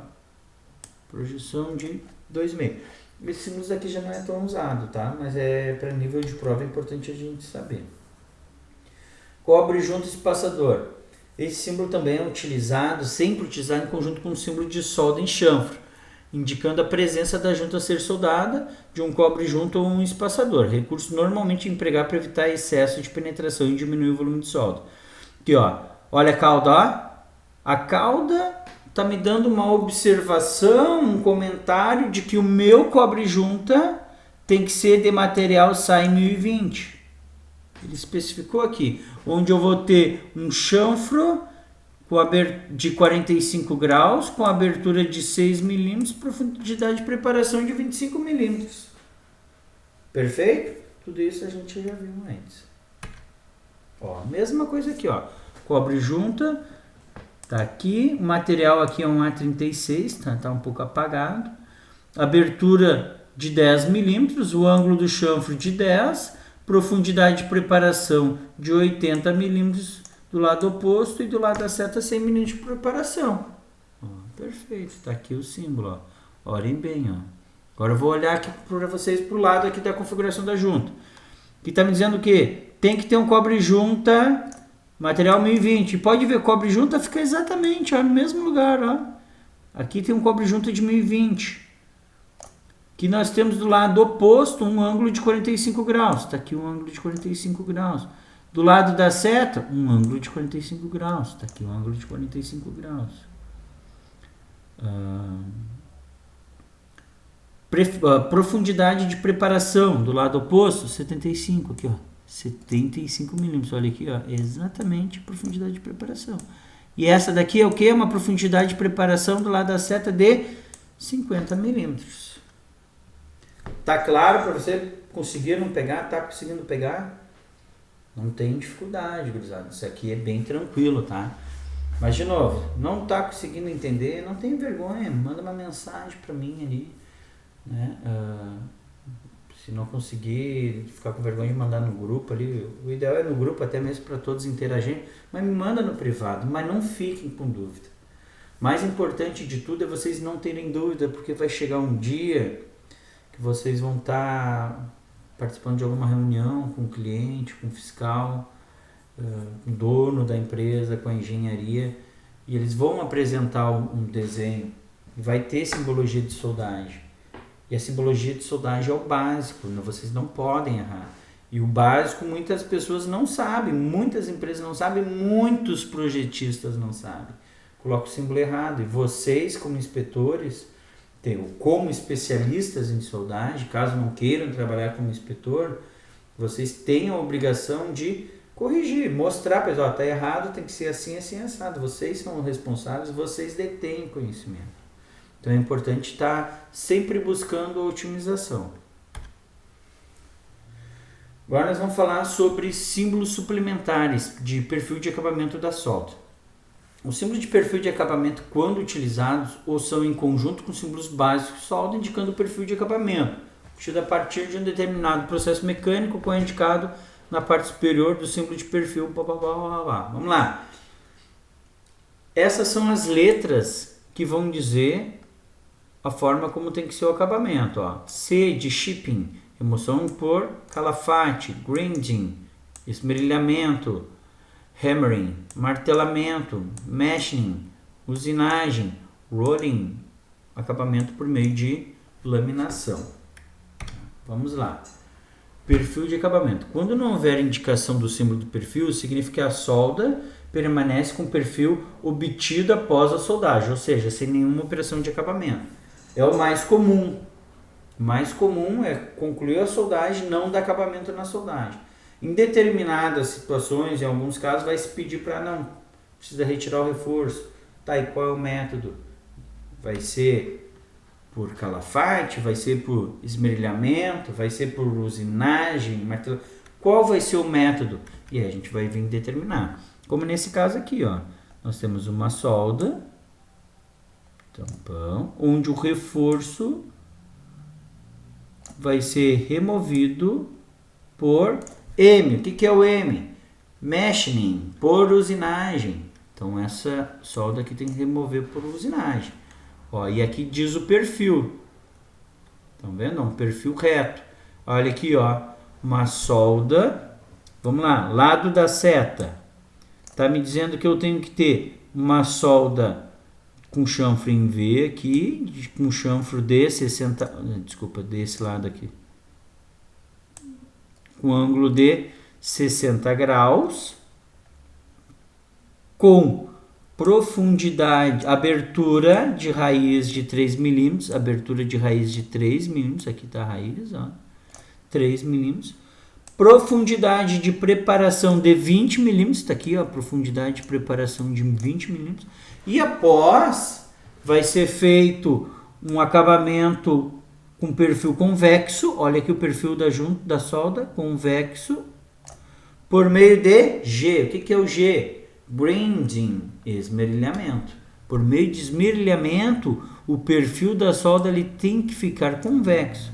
projeção de 2,5. Esse símbolo aqui já não é tão usado, tá? Mas para nível de prova é importante a gente saber. Cobre junto espaçador. Esse símbolo também é utilizado, sempre utilizado em conjunto com o símbolo de solda em chanfre, indicando a presença da junta a ser soldada, de um cobre junto ou um espaçador. Recurso normalmente empregado para evitar excesso de penetração e diminuir o volume de solda. Aqui, ó, olha a cauda, ó. A cauda está me dando uma observação, um comentário de que o meu cobre junta tem que ser de material SAI 1020. Ele especificou aqui, onde eu vou ter um chanfro de 45 graus, com abertura de 6 milímetros, profundidade de preparação de 25 milímetros. Perfeito? Tudo isso a gente já viu antes. Ó, mesma coisa aqui, ó. Cobre junta, tá aqui. O material aqui é um A36, tá um pouco apagado. Abertura de 10 milímetros, o ângulo do chanfro de 10, profundidade de preparação de 80 milímetros do lado oposto e do lado da seta 100 milímetros de preparação. Ó, perfeito, tá aqui o símbolo, ó. Olhem bem, ó. Agora eu vou olhar aqui para vocês pro lado aqui da configuração da junta. Que está me dizendo que tem que ter um cobre junta, material 1020. Pode ver, cobre junta fica exatamente, ó, no mesmo lugar, ó. Aqui tem um cobre junta de 1020. Que nós temos do lado oposto um ângulo de 45 graus. Está aqui um ângulo de 45 graus. Do lado da seta, um ângulo de 45 graus. Está aqui um ângulo de 45 graus. Profundidade de preparação do lado oposto, 75 aqui, ó. 75 milímetros, olha aqui, ó. Exatamente a profundidade de preparação. E essa daqui é o que? Uma profundidade de preparação do lado da seta de 50 milímetros. Tá claro para você? Conseguiram pegar? Tá conseguindo pegar? Não tem dificuldade, gurizada. Isso aqui é bem tranquilo, tá? Mas, de novo, não tá conseguindo entender? Não tem vergonha. Manda uma mensagem para mim ali, né? Se não conseguir ficar com vergonha de mandar no grupo ali, o ideal é no grupo até mesmo para todos interagirem, mas me manda no privado, mas não fiquem com dúvida. Mais importante de tudo é vocês não terem dúvida, porque vai chegar um dia que vocês vão estar participando de alguma reunião com o cliente, com o fiscal, com o dono da empresa, com a engenharia, e eles vão apresentar um desenho, vai ter simbologia de soldagem. E a simbologia de soldagem é o básico, vocês não podem errar. E o básico muitas pessoas não sabem, muitas empresas não sabem, muitos projetistas não sabem. Coloca o símbolo errado. E vocês, como inspetores, como especialistas em soldagem, caso não queiram trabalhar como inspetor, vocês têm a obrigação de corrigir, mostrar, pessoal, está errado, tem que ser assim, assim, assado. Vocês são os responsáveis, vocês detêm conhecimento. Então é importante estar sempre buscando a otimização. Agora nós vamos falar sobre símbolos suplementares de perfil de acabamento da solda. Os símbolos de perfil de acabamento, quando utilizados, ou são em conjunto com símbolos básicos de solda, indicando o perfil de acabamento, obtido a partir de um determinado processo mecânico, como é indicado na parte superior do símbolo de perfil. Vamos lá. Essas são as letras que vão dizer a forma como tem que ser o acabamento. Ó. C de shipping, remoção por calafate, grinding, esmerilhamento, hammering, martelamento, meshing, usinagem, rolling, acabamento por meio de laminação. Vamos lá. Perfil de acabamento. Quando não houver indicação do símbolo do perfil, significa que a solda permanece com o perfil obtido após a soldagem, ou seja, sem nenhuma operação de acabamento. É o mais comum. O mais comum é concluir a soldagem, não dar acabamento na soldagem. Em determinadas situações, em alguns casos, vai se pedir para não, precisa retirar o reforço. Tá, e qual é o método? Vai ser por calafate, vai ser por esmerilhamento, vai ser por usinagem, martelo. Qual vai ser o método? E aí a gente vai vir determinar. Como nesse caso aqui, ó, nós temos uma solda, tampão, onde o reforço vai ser removido por M. O que é o M? Meshing, por usinagem. Então essa solda aqui tem que remover por usinagem. Ó, e aqui diz o perfil. Estão vendo? É um perfil reto. Olha aqui, ó, uma solda. Vamos lá, lado da seta. Está me dizendo que eu tenho que ter uma solda com chanfro em V aqui, com chanfro de 60, desculpa, desse lado aqui, com ângulo de 60 graus, com profundidade, abertura de raiz de 3 milímetros, abertura de raiz de 3 milímetros, aqui está a raiz, ó, 3 milímetros. Profundidade de preparação de 20 milímetros, está aqui, ó, profundidade de preparação de 20 milímetros. E após, vai ser feito um acabamento com perfil convexo, olha aqui o perfil da solda, convexo, por meio de G. O que é o G? Grinding, esmerilhamento. Por meio de esmerilhamento, o perfil da solda ele tem que ficar convexo.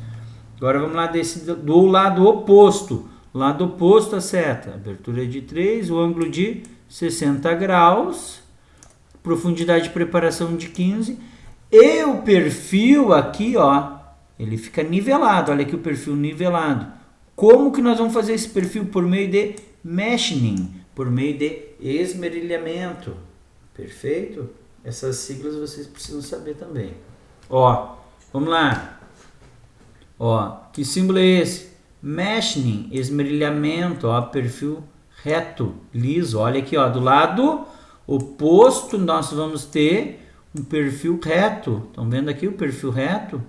Agora vamos lá do lado oposto. Lado oposto à seta. Abertura de 3, o ângulo de 60 graus. Profundidade de preparação de 15. E o perfil aqui, ó, ele fica nivelado. Olha aqui o perfil nivelado. Como que nós vamos fazer esse perfil? Por meio de machining, por meio de esmerilhamento. Perfeito? Essas siglas vocês precisam saber também. Ó, vamos lá. Ó, que símbolo é esse? Machining, esmerilhamento, ó, perfil reto, liso. Olha aqui, ó, do lado oposto nós vamos ter um perfil reto. Estão vendo aqui o perfil reto?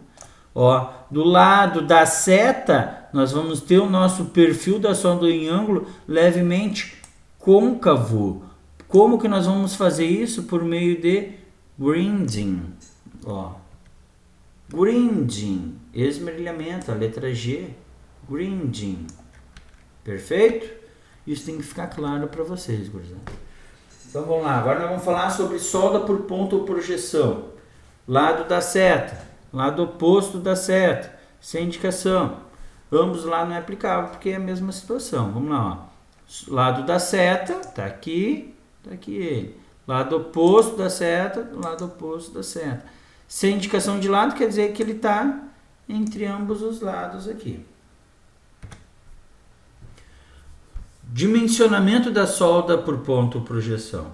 Ó, do lado da seta, nós vamos ter o nosso perfil da solda em ângulo levemente côncavo. Como que nós vamos fazer isso? Por meio de grinding. Ó, grinding, esmerilhamento, a letra G, grinding. Perfeito? Isso tem que ficar claro para vocês, gurizada. Então vamos lá, agora nós vamos falar sobre solda por ponto ou projeção. Lado da seta, lado oposto da seta, sem indicação. Ambos lá não é aplicável porque é a mesma situação. Vamos lá, ó. Lado da seta, tá aqui ele. Lado oposto da seta, lado oposto da seta. Sem indicação de lado quer dizer que ele está entre ambos os lados aqui. Dimensionamento da solda por ponto ou projeção.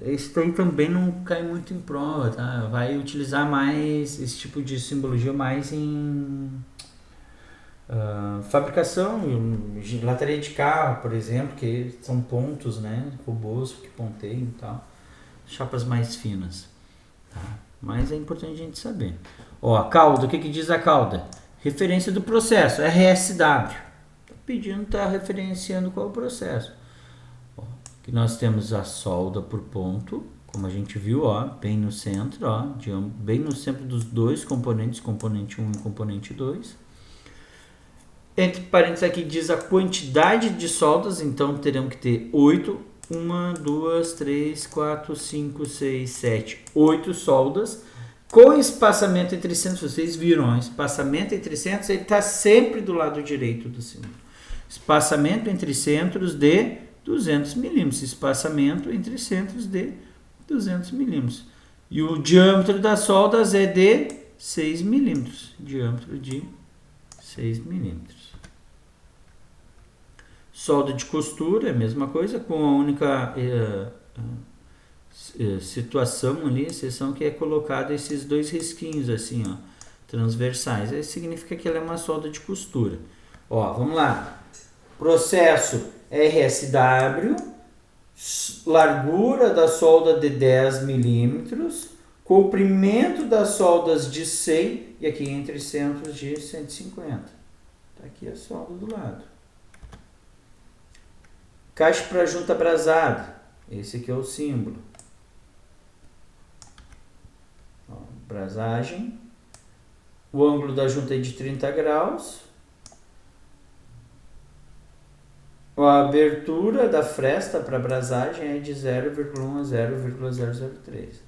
Esse aí também não cai muito em prova, tá? Vai utilizar mais esse tipo de simbologia mais em fabricação, lataria de carro, por exemplo, que são pontos, né? Robôs que ponteiam e tal. Chapas mais finas. Tá? Mas é importante a gente saber. Ó, a cauda, o que diz a cauda? Referência do processo, RSW. Tá referenciando qual é o processo. Ó, aqui nós temos a solda por ponto, como a gente viu, ó, bem no centro, ó, bem no centro dos dois componentes, componente 1 e componente 2. Entre parênteses aqui diz a quantidade de soldas, então teremos que ter 8. 1, 2, 3, 4, 5, 6, 7, 8 soldas. Com espaçamento entre centros, vocês viram, ó, espaçamento entre centros, ele está sempre do lado direito do símbolo. Espaçamento entre centros de 200 milímetros. Espaçamento entre centros de 200 milímetros. E o diâmetro das soldas é de 6 milímetros. Diâmetro de 6 milímetros. Solda de costura é a mesma coisa, com a única situação ali, exceção que é colocado esses dois risquinhos assim, ó, transversais. Isso significa que ela é uma solda de costura. Ó, vamos lá. Processo RSW, largura da solda de 10 milímetros, comprimento das soldas de 100 e aqui entre centros de 150. Tá aqui a solda do lado. Caixa para junta abrasada. Esse aqui é o símbolo. Ó, brasagem. O ângulo da junta é de 30 graus. A abertura da fresta para brasagem é de 0,1 a 0,003.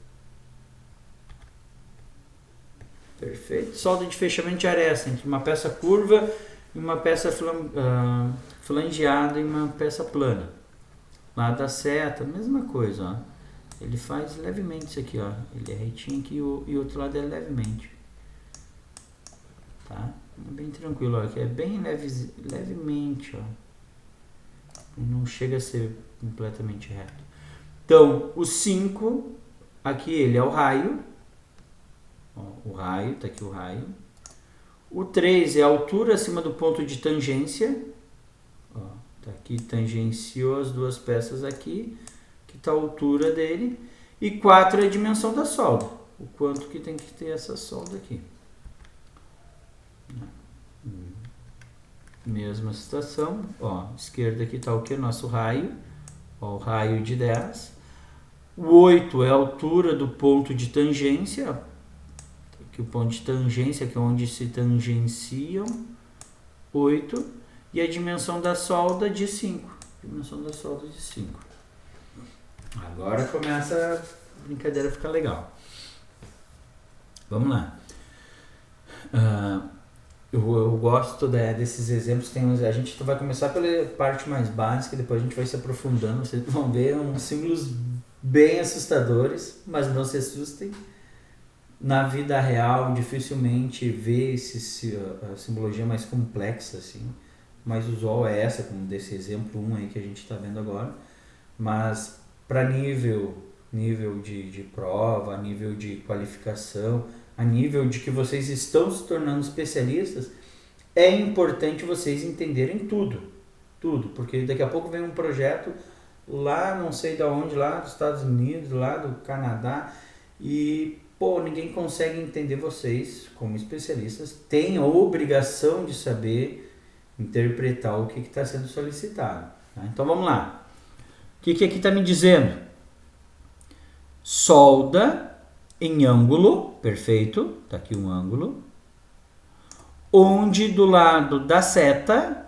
Perfeito. Solda de fechamento de aresta entre uma peça curva e uma peça flangeada e uma peça plana. Lá da seta, mesma coisa, ó. Ele faz levemente isso aqui, ó. Ele é retinho aqui e o outro lado é levemente. Tá? Bem tranquilo, ó. Aqui é bem levemente, ó. Não chega a ser completamente reto. Então, o 5, aqui ele é o raio. Ó, o raio, tá aqui o raio. O 3 é a altura acima do ponto de tangência. Ó, tá aqui, tangenciou as duas peças aqui. Que está a altura dele, e 4 é a dimensão da solda, o quanto que tem que ter essa solda aqui. Mesma situação, ó, esquerda aqui está o que? Nosso raio, ó, o raio de 10. O 8 é a altura do ponto de tangência, aqui o ponto de tangência, que é onde se tangenciam, 8, e a dimensão da solda de 5. Dimensão da solda de 5. Agora começa a brincadeira a ficar legal. Vamos lá. Eu gosto desses exemplos. A gente vai começar pela parte mais básica, depois a gente vai se aprofundando. Vocês vão ver uns símbolos bem assustadores, mas não se assustem. Na vida real, dificilmente vê a simbologia mais complexa assim. Mais usual é essa, como desse exemplo 1 aí que a gente está vendo agora. Mas para nível de prova, nível de qualificação, a nível de que vocês estão se tornando especialistas, é importante vocês entenderem tudo, porque daqui a pouco vem um projeto lá, não sei de onde, lá dos Estados Unidos, lá do Canadá, e ninguém consegue entender vocês como especialistas, têm a obrigação de saber interpretar o que está sendo solicitado. Tá? Então vamos lá. O que aqui está me dizendo? Solda em ângulo, perfeito, está aqui um ângulo, onde do lado da seta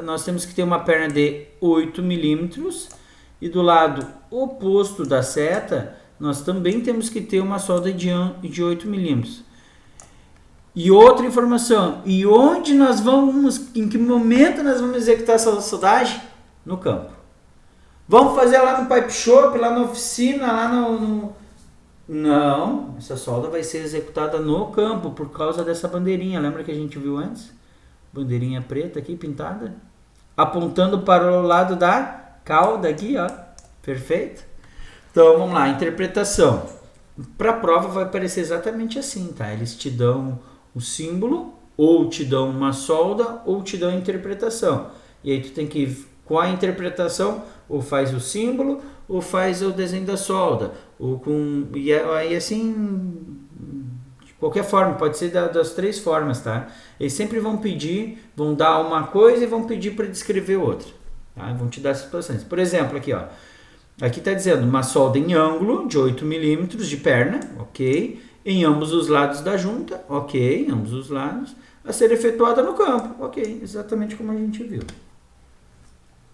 nós temos que ter uma perna de 8 milímetros e do lado oposto da seta nós também temos que ter uma solda de 8 milímetros. E outra informação, e onde nós vamos, em que momento nós vamos executar essa soldagem? No campo. Vamos fazer lá no pipe shop, lá na oficina, lá no... Não, essa solda vai ser executada no campo por causa dessa bandeirinha. Lembra que a gente viu antes? Bandeirinha preta aqui pintada. Apontando para o lado da cauda aqui, ó. Perfeito? Então, vamos lá. Interpretação. Para a prova vai parecer exatamente assim, tá? Eles te dão o símbolo, ou te dão uma solda, ou te dão a interpretação. E aí tu tem que ir com a interpretação, ou faz o símbolo, ou faz o desenho da solda, e aí assim, de qualquer forma, pode ser das 3 formas, tá? Eles sempre vão dar uma coisa e vão pedir para descrever outra, tá? Vão te dar situações. Por exemplo, aqui, ó, aqui está dizendo uma solda em ângulo de 8 milímetros de perna, ok, em ambos os lados da junta, ok, em ambos os lados, a ser efetuada no campo, ok, exatamente como a gente viu.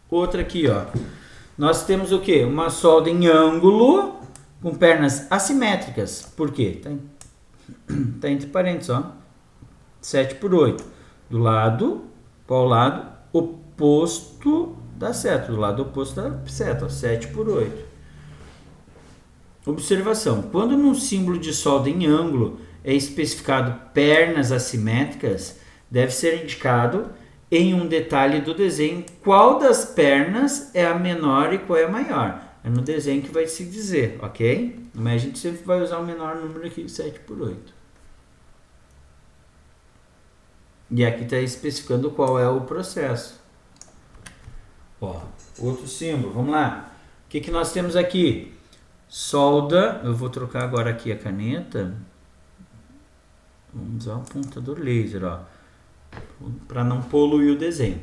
Outra aqui, ó. Nós temos o quê? Uma solda em ângulo com pernas assimétricas. Por quê? Tá entre parênteses, ó. 7 por 8. Do lado, qual lado? Oposto da seta. Do lado oposto da seta, ó. 7 por 8. Observação. Quando num símbolo de solda em ângulo é especificado pernas assimétricas, deve ser indicado em um detalhe do desenho qual das pernas é a menor e qual é a maior. É no desenho que vai se dizer, ok? Mas a gente sempre vai usar o menor número aqui, 7 por 8. E aqui está especificando qual é o processo. Ó, outro símbolo, vamos lá. O que nós temos aqui? Solda, eu vou trocar agora aqui a caneta. Vamos usar o apontador laser, ó, para não poluir o desenho.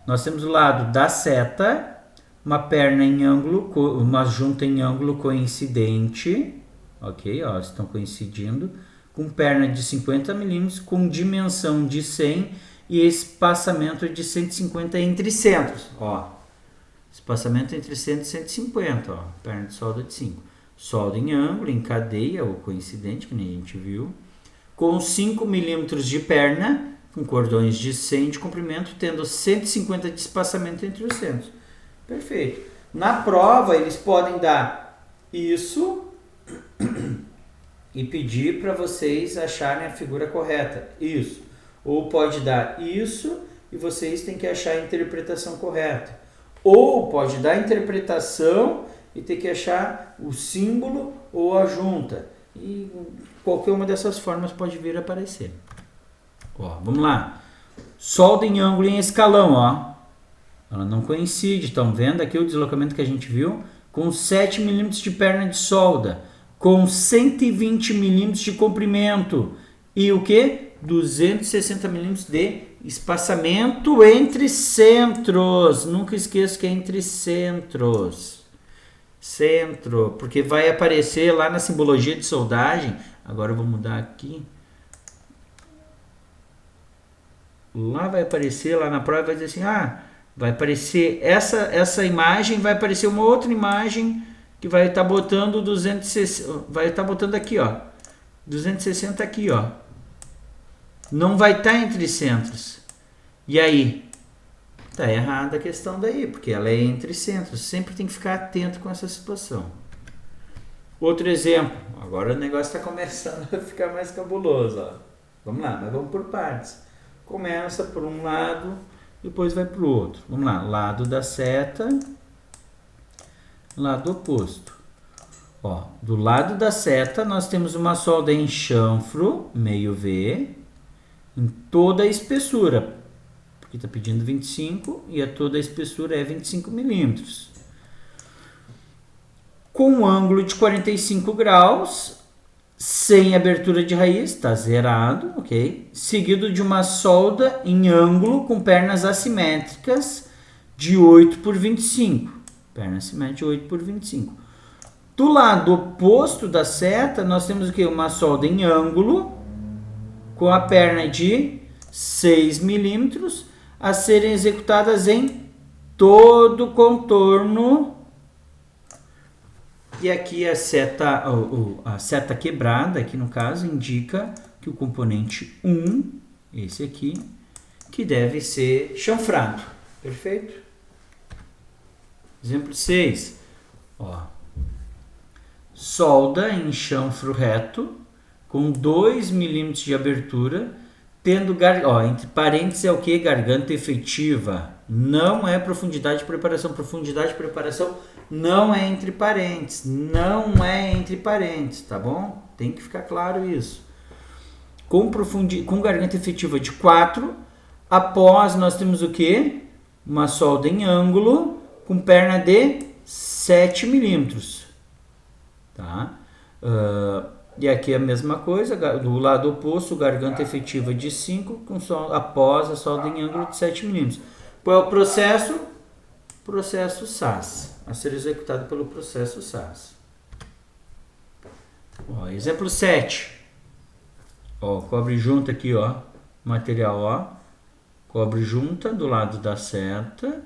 Nós temos o lado da seta, uma perna em ângulo, uma junta em ângulo coincidente, ok, ó, estão coincidindo, com perna de 50 milímetros, com dimensão de 100 e espaçamento de 150 entre centros, ó, espaçamento entre 100 e 150, ó, perna de solda de 5. Solda em ângulo, em cadeia ou coincidente, que nem a gente viu, com 5 milímetros de perna, com cordões de 100 de comprimento, tendo 150 de espaçamento entre os centros. Perfeito. Na prova, eles podem dar isso e pedir para vocês acharem a figura correta. Isso. Ou pode dar isso e vocês têm que achar a interpretação correta. Ou pode dar a interpretação e ter que achar o símbolo ou a junta. E qualquer uma dessas formas pode vir a aparecer. Ó, vamos lá. Solda em ângulo em escalão, ó. Ela não coincide. Estão vendo aqui o deslocamento que a gente viu? Com 7 milímetros de perna de solda, com 120 milímetros de comprimento e o que? 260 milímetros de espaçamento entre centros. Nunca esqueça que é entre centros. Centro, porque vai aparecer lá na simbologia de soldagem. Agora eu vou mudar aqui. Lá vai aparecer, lá na prova vai dizer assim, vai aparecer essa imagem, vai aparecer uma outra imagem que vai estar botando 260, vai estar botando aqui, ó, 260 aqui, ó. Não vai estar entre centros. E aí? Tá errada a questão daí, porque ela é entre centros. Sempre tem que ficar atento com essa situação. Outro exemplo. Agora o negócio está começando a ficar mais cabuloso, ó. Vamos lá, mas vamos por partes. Começa por um lado, depois vai para o outro. Vamos lá, lado da seta, lado oposto. Ó, do lado da seta nós temos uma solda em chanfro, meio V, em toda a espessura, porque está pedindo 25 e toda a espessura é 25 milímetros. Com um ângulo de 45 graus, sem abertura de raiz, está zerado, ok? Seguido de uma solda em ângulo com pernas assimétricas de 8 por 25. Perna assimétrica de 8 por 25. Do lado oposto da seta, nós temos o quê? Uma solda em ângulo com a perna de 6 milímetros a serem executadas em todo o contorno. E aqui a seta quebrada, aqui no caso, indica que o componente 1, esse aqui, que deve ser chanfrado. Perfeito? Exemplo 6. Ó. Solda em chanfro reto, com 2 milímetros de abertura, tendo, entre parênteses é o que? Garganta efetiva. Não é profundidade de preparação. Profundidade de preparação não é entre parênteses. Não é entre parênteses, tá bom? Tem que ficar claro isso. Com garganta efetiva de 4, após nós temos o que? Uma solda em ângulo com perna de 7 milímetros. Tá? E aqui a mesma coisa, do lado oposto, garganta efetiva de 5, após a solda em ângulo de 7 milímetros. Qual é o processo? Processo SAS, a ser executado pelo processo SAS. Ó, exemplo 7. Ó, cobre junta aqui, ó, material, ó, cobre junta do lado da seta,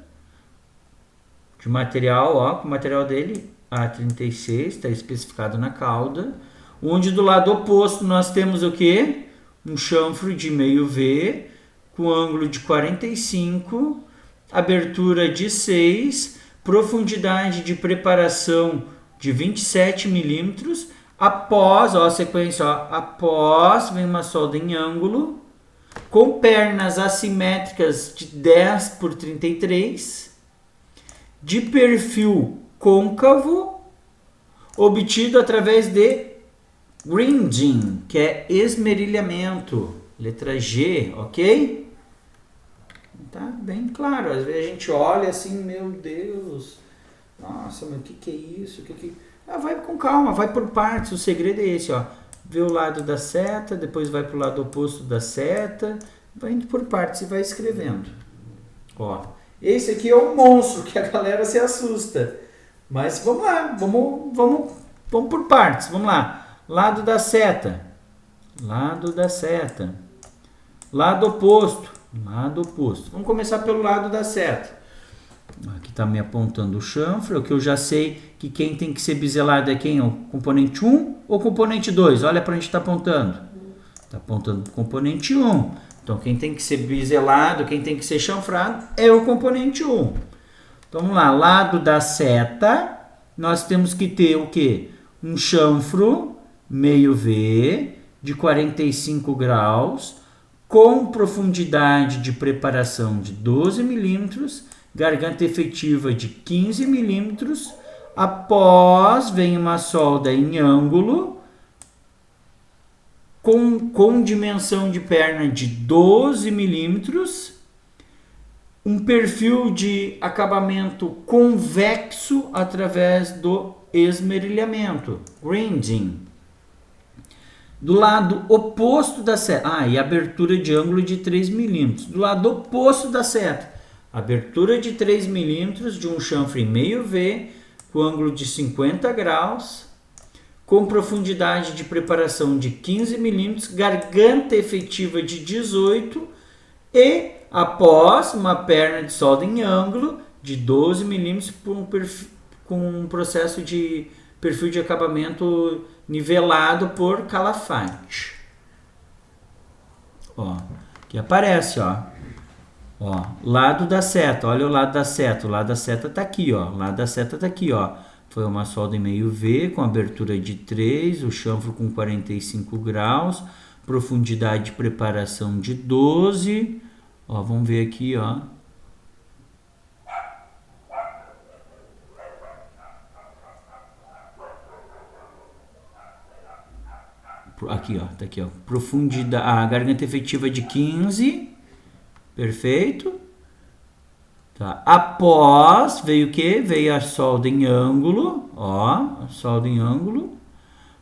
de material, ó, com o material dele A36, está especificado na cauda, onde do lado oposto nós temos o que? Um chanfro de meio V, com ângulo de 45, abertura de 6, profundidade de preparação de 27 milímetros, após, ó, a sequência, ó, após vem uma solda em ângulo, com pernas assimétricas de 10 por 33, de perfil côncavo, obtido através de grinding, que é esmerilhamento, letra G, ok? Tá bem claro, às vezes a gente olha assim, meu Deus, nossa, mas o que é isso? Vai com calma, vai por partes, o segredo é esse, ó, vê o lado da seta, depois vai para o lado oposto da seta, vai indo por partes e vai escrevendo. Ó, esse aqui é um monstro que a galera se assusta, mas vamos lá, vamos por partes, vamos lá, lado da seta, lado oposto, vamos começar pelo lado da seta. Aqui está me apontando o chanfro, que eu já sei que quem tem que ser biselado é quem? O componente 1 ou o componente 2? Olha para onde está apontando. Está apontando para o componente 1. Então, quem tem que ser biselado, quem tem que ser chanfrado é o componente 1. Então, vamos lá. Lado da seta, nós temos que ter o quê? Um chanfro meio V de 45 graus, com profundidade de preparação de 12 milímetros, garganta efetiva de 15 milímetros, após vem uma solda em ângulo, com dimensão de perna de 12 milímetros, um perfil de acabamento convexo através do esmerilhamento, grinding. Do lado oposto da seta, e abertura de ângulo de 3 milímetros. Do lado oposto da seta, abertura de 3 milímetros de um chanfre em meio V, com ângulo de 50 graus, com profundidade de preparação de 15 milímetros, garganta efetiva de 18 e após uma perna de solda em ângulo de 12 milímetros com um processo de perfil de acabamento nivelado por Calafate. Aqui aparece, lado da seta, olha o lado da seta, o lado da seta tá aqui, o lado da seta tá aqui, foi uma solda em meio V com abertura de 3, o chanfro com 45 graus, profundidade de preparação de 12, vamos ver aqui, aqui, tá aqui, profundidade, a garganta efetiva de 15, perfeito. Tá. Após, veio o que? Veio a solda em ângulo, a solda em ângulo,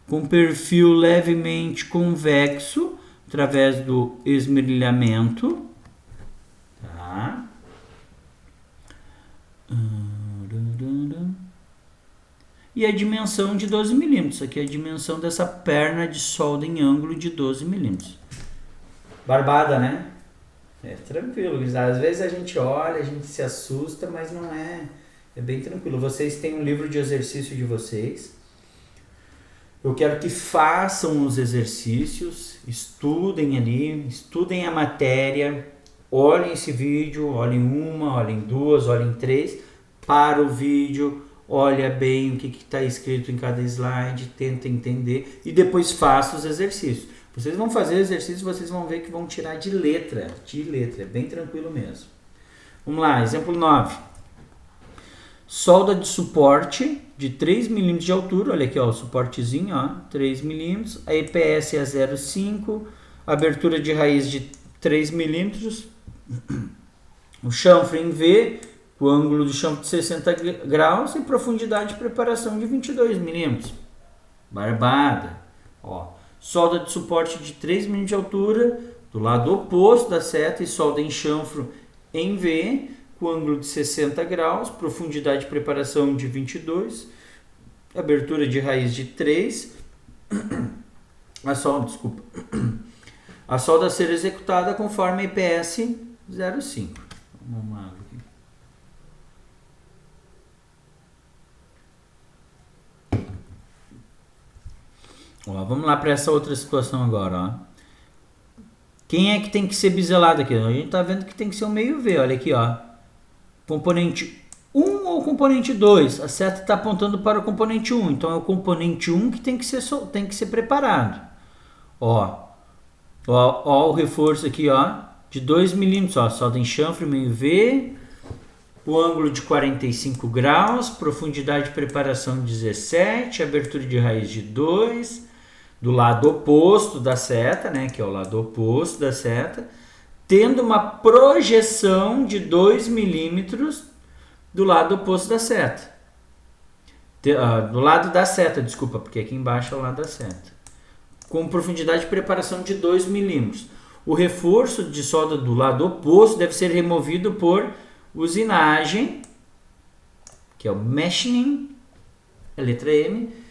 com perfil levemente convexo, através do esmerilhamento. Tá. E a dimensão de 12 milímetros. Aqui é a dimensão dessa perna de solda em ângulo de 12 milímetros. Barbada, né? É tranquilo. Às vezes a gente olha, a gente se assusta, mas não é. É bem tranquilo. Vocês têm um livro de exercício de vocês. Eu quero que façam os exercícios, estudem ali, estudem a matéria, olhem esse vídeo, olhem uma, olhem duas, olhem três, para o vídeo, olha bem o que está escrito em cada slide, tenta entender e depois faça os exercícios. Vocês vão fazer exercícios, vocês vão ver que vão tirar de letra, é bem tranquilo mesmo. Vamos lá, exemplo 9. Solda de suporte de 3 mm de altura, olha aqui, o suportezinho, 3 mm, a EPS é 0,5, abertura de raiz de 3 mm, o chanfre em V, o ângulo do chanfre de 60 graus e profundidade de preparação de 22 mm. Barbada. Solda de suporte de 3 mm de altura, do lado oposto da seta e solda em chanfro em V, com ângulo de 60 graus, profundidade de preparação de 22, abertura de raiz de 3, a solda a ser executada conforme EPS 0,5. Vamos lá. Vamos lá para essa outra situação agora. Quem é que tem que ser biselado aqui? A gente está vendo que tem que ser o meio V, olha aqui, componente 1 ou componente 2? A seta está apontando para o componente 1, então é o componente 1 que tem que ser preparado. O reforço aqui, de 2 mm, solda em chanfre, meio V, o ângulo de 45 graus, profundidade de preparação de 17, abertura de raiz de 2, do lado oposto da seta, né, que é o lado oposto da seta, tendo uma projeção de 2 milímetros do lado oposto da seta. Do lado da seta, desculpa, porque aqui embaixo é o lado da seta. Com profundidade de preparação de 2 milímetros. O reforço de solda do lado oposto deve ser removido por usinagem, que é o machining, a letra M,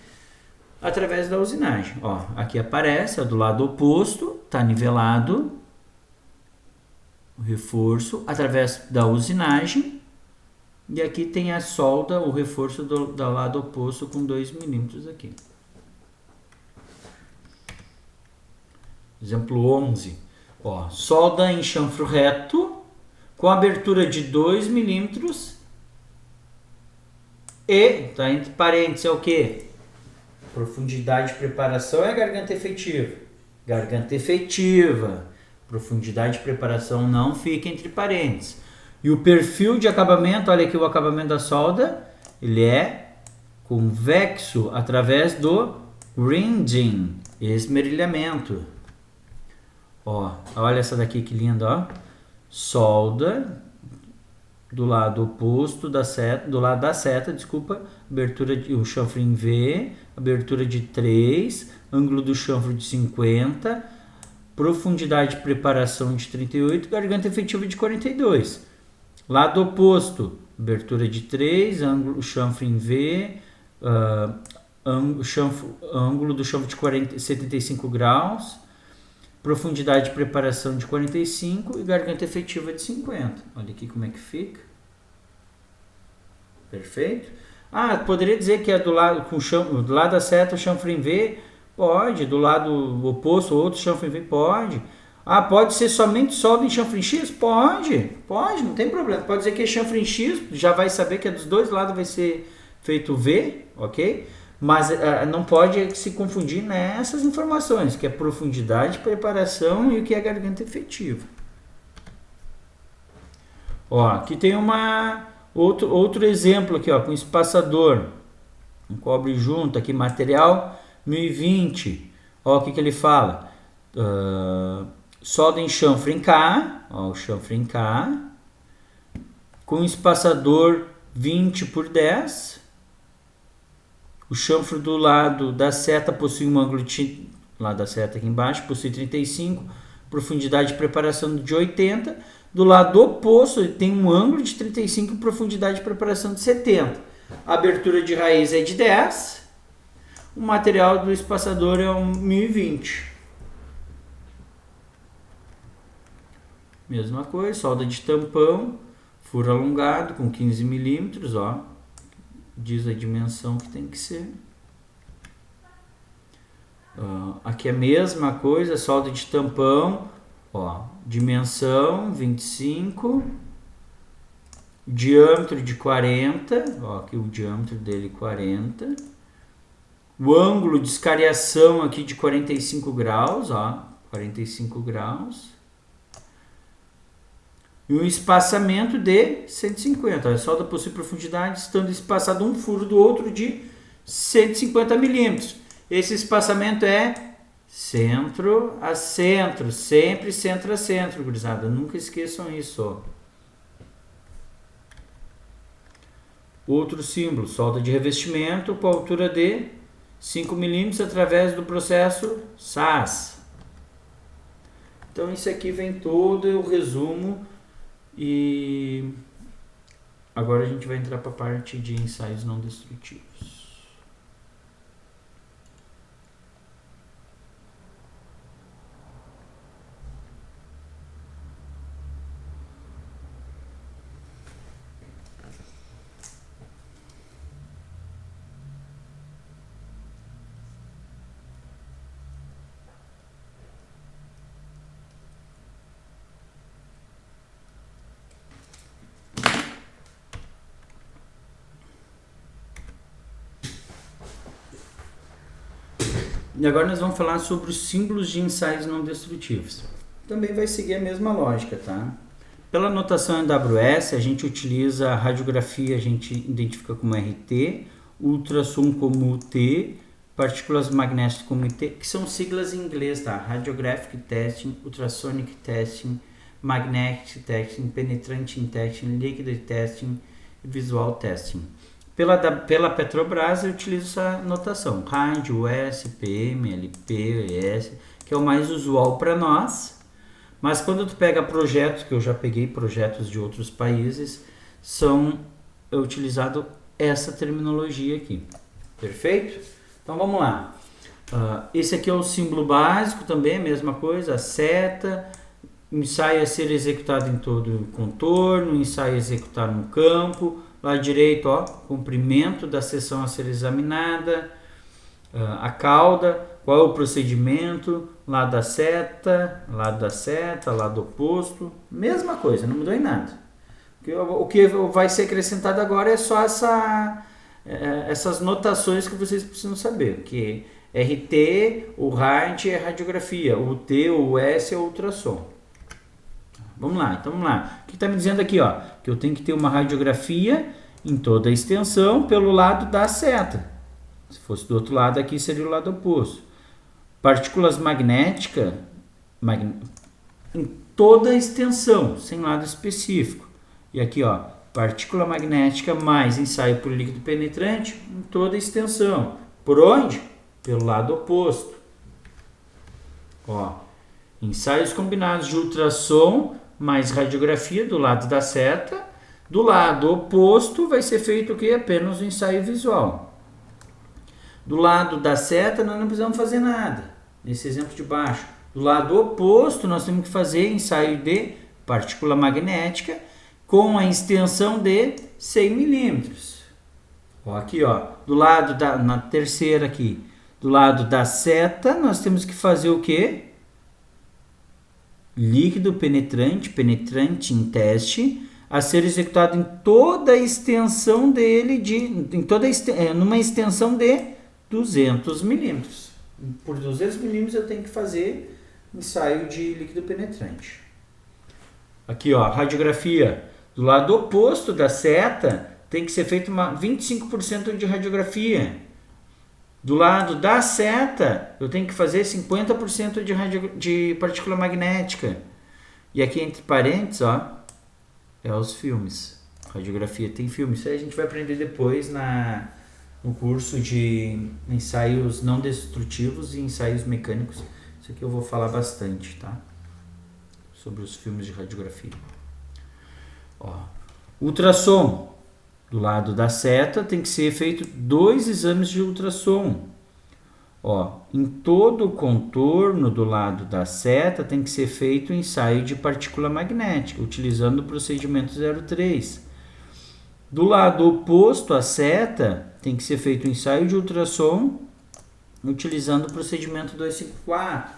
através da usinagem. Aqui aparece, do lado oposto, está nivelado o reforço através da usinagem, e aqui tem a solda, o reforço do lado oposto com 2 milímetros aqui. Exemplo 11. Solda em chanfro reto com abertura de 2 milímetros e, tá entre parênteses, é o que? Profundidade de preparação é garganta efetiva. Garganta efetiva. Profundidade de preparação não fica entre parênteses. E o perfil de acabamento, olha aqui o acabamento da solda, ele é convexo através do grinding, esmerilhamento. Olha essa daqui que linda, solda do lado oposto da seta, do lado da seta, desculpa, abertura de o chanfre em V, abertura de 3, ângulo do chanfre de 50, profundidade de preparação de 38, garganta efetiva de 42. Lado oposto, abertura de 3, ângulo chanfre em V, ângulo do chanfre de 75 graus, profundidade de preparação de 45 e garganta efetiva de 50. Olha aqui como é que fica. Perfeito? Ah, poderia dizer que é do lado, do lado da seta o chanfre em V? Pode. Do lado oposto, outro chanfre em V? Pode. Ah, pode ser somente solda em chanfre em X? Pode, não tem problema. Pode dizer que é chanfre em X, já vai saber que é dos dois lados vai ser feito V, ok? Mas não pode se confundir nessas informações, que é profundidade, preparação e o que é garganta efetiva. Ó, aqui tem outro exemplo aqui, ó, com espaçador, um cobre junto, aqui material 1020. Ó, o que ele fala? Solda em chanfre em K, ó, o chanfre em K, com espaçador 20 por 10. O chanfre do lado da seta possui um ângulo de... Lado da seta aqui embaixo possui 35, profundidade de preparação de 80. Do lado oposto ele tem um ângulo de 35 e profundidade de preparação de 70. A abertura de raiz é de 10. O material do espaçador é um 1020. Mesma coisa, solda de tampão, furo alongado com 15 milímetros, ó. Diz a dimensão que tem que ser. Aqui é a mesma coisa, solda de tampão, ó, dimensão 25, diâmetro de 40, ó, aqui o diâmetro dele 40, o ângulo de escariação aqui de 45 graus, ó, 45 graus, e um espaçamento de 150. A solda possui profundidade, estando espaçado um furo do outro de 150 milímetros. Esse espaçamento é centro a centro, sempre centro a centro, gurizada. Nunca esqueçam isso. Ó. Outro símbolo, solda de revestimento com altura de 5 milímetros através do processo SAS. Então, isso aqui vem todo o resumo. E agora a gente vai entrar para a parte de ensaios não destrutivos. E agora nós vamos falar sobre os símbolos de ensaios não destrutivos. Também vai seguir a mesma lógica, tá? Pela notação AWS, a gente utiliza a radiografia, a gente identifica como RT, ultrassom como T, partículas magnéticas como IT, que são siglas em inglês, tá? Radiographic Testing, Ultrasonic Testing, Magnetic Testing, Penetrating Testing, Liquid Testing e Visual Testing. Pela Petrobras eu utilizo essa notação, RAD, US, PM, LP, ES, que é o mais usual para nós, mas quando tu pega projetos, que eu já peguei projetos de outros países, é utilizado essa terminologia aqui, perfeito? Então vamos lá, esse aqui é o símbolo básico também, a mesma coisa, a seta, ensaio a ser executado em todo o contorno, ensaio a executar no campo. Lado direito, ó, comprimento da seção a ser examinada, a cauda, qual é o procedimento, lado da seta, lado oposto, mesma coisa, não mudou em nada. O que vai ser acrescentado agora é só essas notações que vocês precisam saber, que RT, o RAD é radiografia, o T, o S é ultrassom. Vamos lá, então vamos lá. O que está me dizendo aqui, ó? Que eu tenho que ter uma radiografia em toda a extensão pelo lado da seta. Se fosse do outro lado aqui, seria o lado oposto. Partículas magnéticas em toda a extensão, sem lado específico. E aqui, ó, partícula magnética mais ensaio por líquido penetrante em toda a extensão. Por onde? Pelo lado oposto. Ó, ensaios combinados de ultrassom mais radiografia do lado da seta. Do lado oposto vai ser feito o quê? Apenas o ensaio visual. Do lado da seta nós não precisamos fazer nada. Nesse exemplo de baixo. Do lado oposto nós temos que fazer ensaio de partícula magnética com a extensão de 100 milímetros. Ó, aqui, ó, do lado da, na terceira aqui, do lado da seta, nós temos que fazer o quê? Líquido penetrante, penetrante em teste, a ser executado em toda a extensão dele, numa extensão de 200 milímetros. Por 200 milímetros eu tenho que fazer ensaio de líquido penetrante. Aqui, ó, radiografia. Do lado oposto da seta, tem que ser feito 25% de radiografia. Do lado da seta, eu tenho que fazer 50% de partícula magnética. E aqui entre parênteses, ó, é os filmes. Radiografia tem filme. Isso aí a gente vai aprender depois no curso de ensaios não destrutivos e ensaios mecânicos. Isso aqui eu vou falar bastante, tá? Sobre os filmes de radiografia. Ó, ultrassom. Do lado da seta tem que ser feito 2 exames de ultrassom. Ó, em todo o contorno do lado da seta tem que ser feito o ensaio de partícula magnética, utilizando o procedimento 03. Do lado oposto à seta tem que ser feito o ensaio de ultrassom, utilizando o procedimento 254.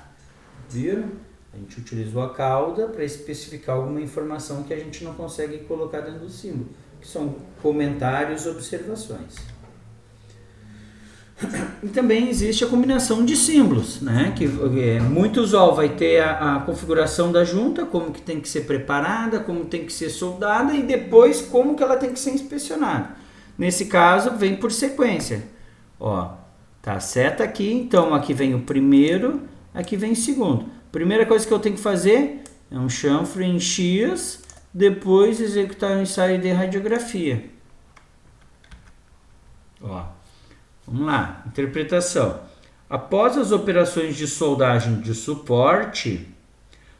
Viram? A gente utilizou a cauda para especificar alguma informação que a gente não consegue colocar dentro do símbolo, que são comentários, observações. E também existe a combinação de símbolos, né? Que é muito usual, vai ter a configuração da junta, como que tem que ser preparada, como tem que ser soldada e depois como que ela tem que ser inspecionada. Nesse caso, vem por sequência. Ó, tá a seta aqui, então aqui vem o primeiro, aqui vem o segundo. Primeira coisa que eu tenho que fazer é um chanfre em X, depois executar um ensaio de radiografia. Ó, vamos lá, interpretação. Após as operações de soldagem de suporte,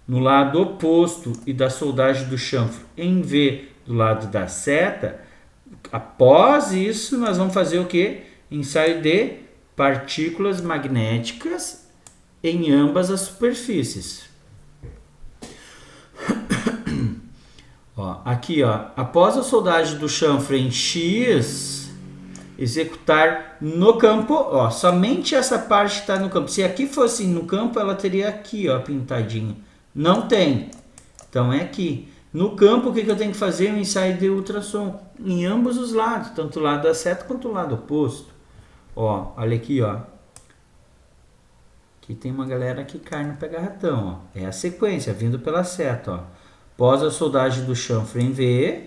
no lado oposto e da soldagem do chanfre em V do lado da seta, após isso nós vamos fazer o quê? Ensaio de partículas magnéticas em ambas as superfícies. Ó, aqui, ó, após a soldagem do chanfre em X, executar no campo, ó, somente essa parte está no campo. Se aqui fosse no campo, ela teria aqui, ó, pintadinho. Não tem. Então é aqui. No campo, o que eu tenho que fazer? Um ensaio de ultrassom em ambos os lados, tanto o lado da seta quanto o lado oposto. Ó, olha aqui, ó. Aqui tem uma galera que cai no pega-ratão, ó. É a sequência, vindo pela seta, ó. Após a soldagem do chanfre em V,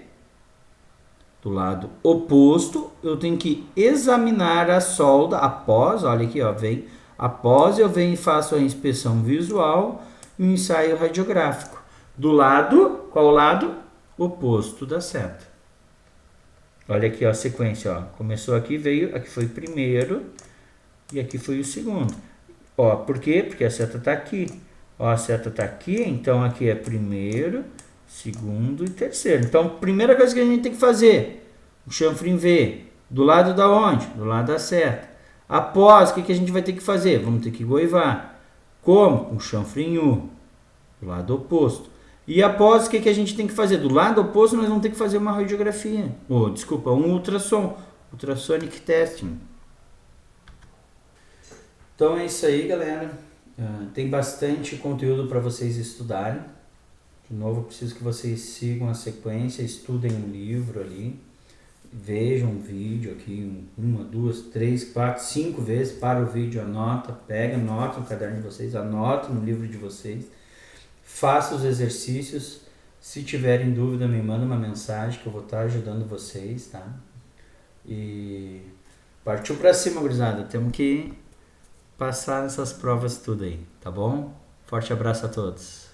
do lado oposto, eu tenho que examinar a solda após, olha aqui, ó, vem. Após eu venho e faço a inspeção visual e o ensaio radiográfico. Do lado, qual lado? Oposto da seta. Olha aqui, ó, a sequência, ó. Começou aqui, veio, aqui foi o primeiro e aqui foi o segundo. Ó, por quê? Porque a seta está aqui. Ó, a seta está aqui, então aqui é primeiro, segundo e terceiro. Então, primeira coisa que a gente tem que fazer, o chanfre em V. Do lado da onde? Do lado da seta. Após, o que a gente vai ter que fazer? Vamos ter que goivar. Como? Com o chanfre em U. Do lado oposto. E após, o que a gente tem que fazer? Do lado oposto, nós vamos ter que fazer uma radiografia. Desculpa, um ultrassom. Ultrasonic testing. Então é isso aí, galera. Tem bastante conteúdo para vocês estudarem. De novo, eu preciso que vocês sigam a sequência, estudem um livro ali, vejam um vídeo aqui, 1, 2, 3, 4, 5 vezes, para o vídeo, anota, anota no caderno de vocês, anota no livro de vocês, faça os exercícios. Se tiverem dúvida, me manda uma mensagem que eu vou estar ajudando vocês, tá? E partiu para cima, gurizada. Temos que passar essas provas tudo aí, tá bom? Forte abraço a todos.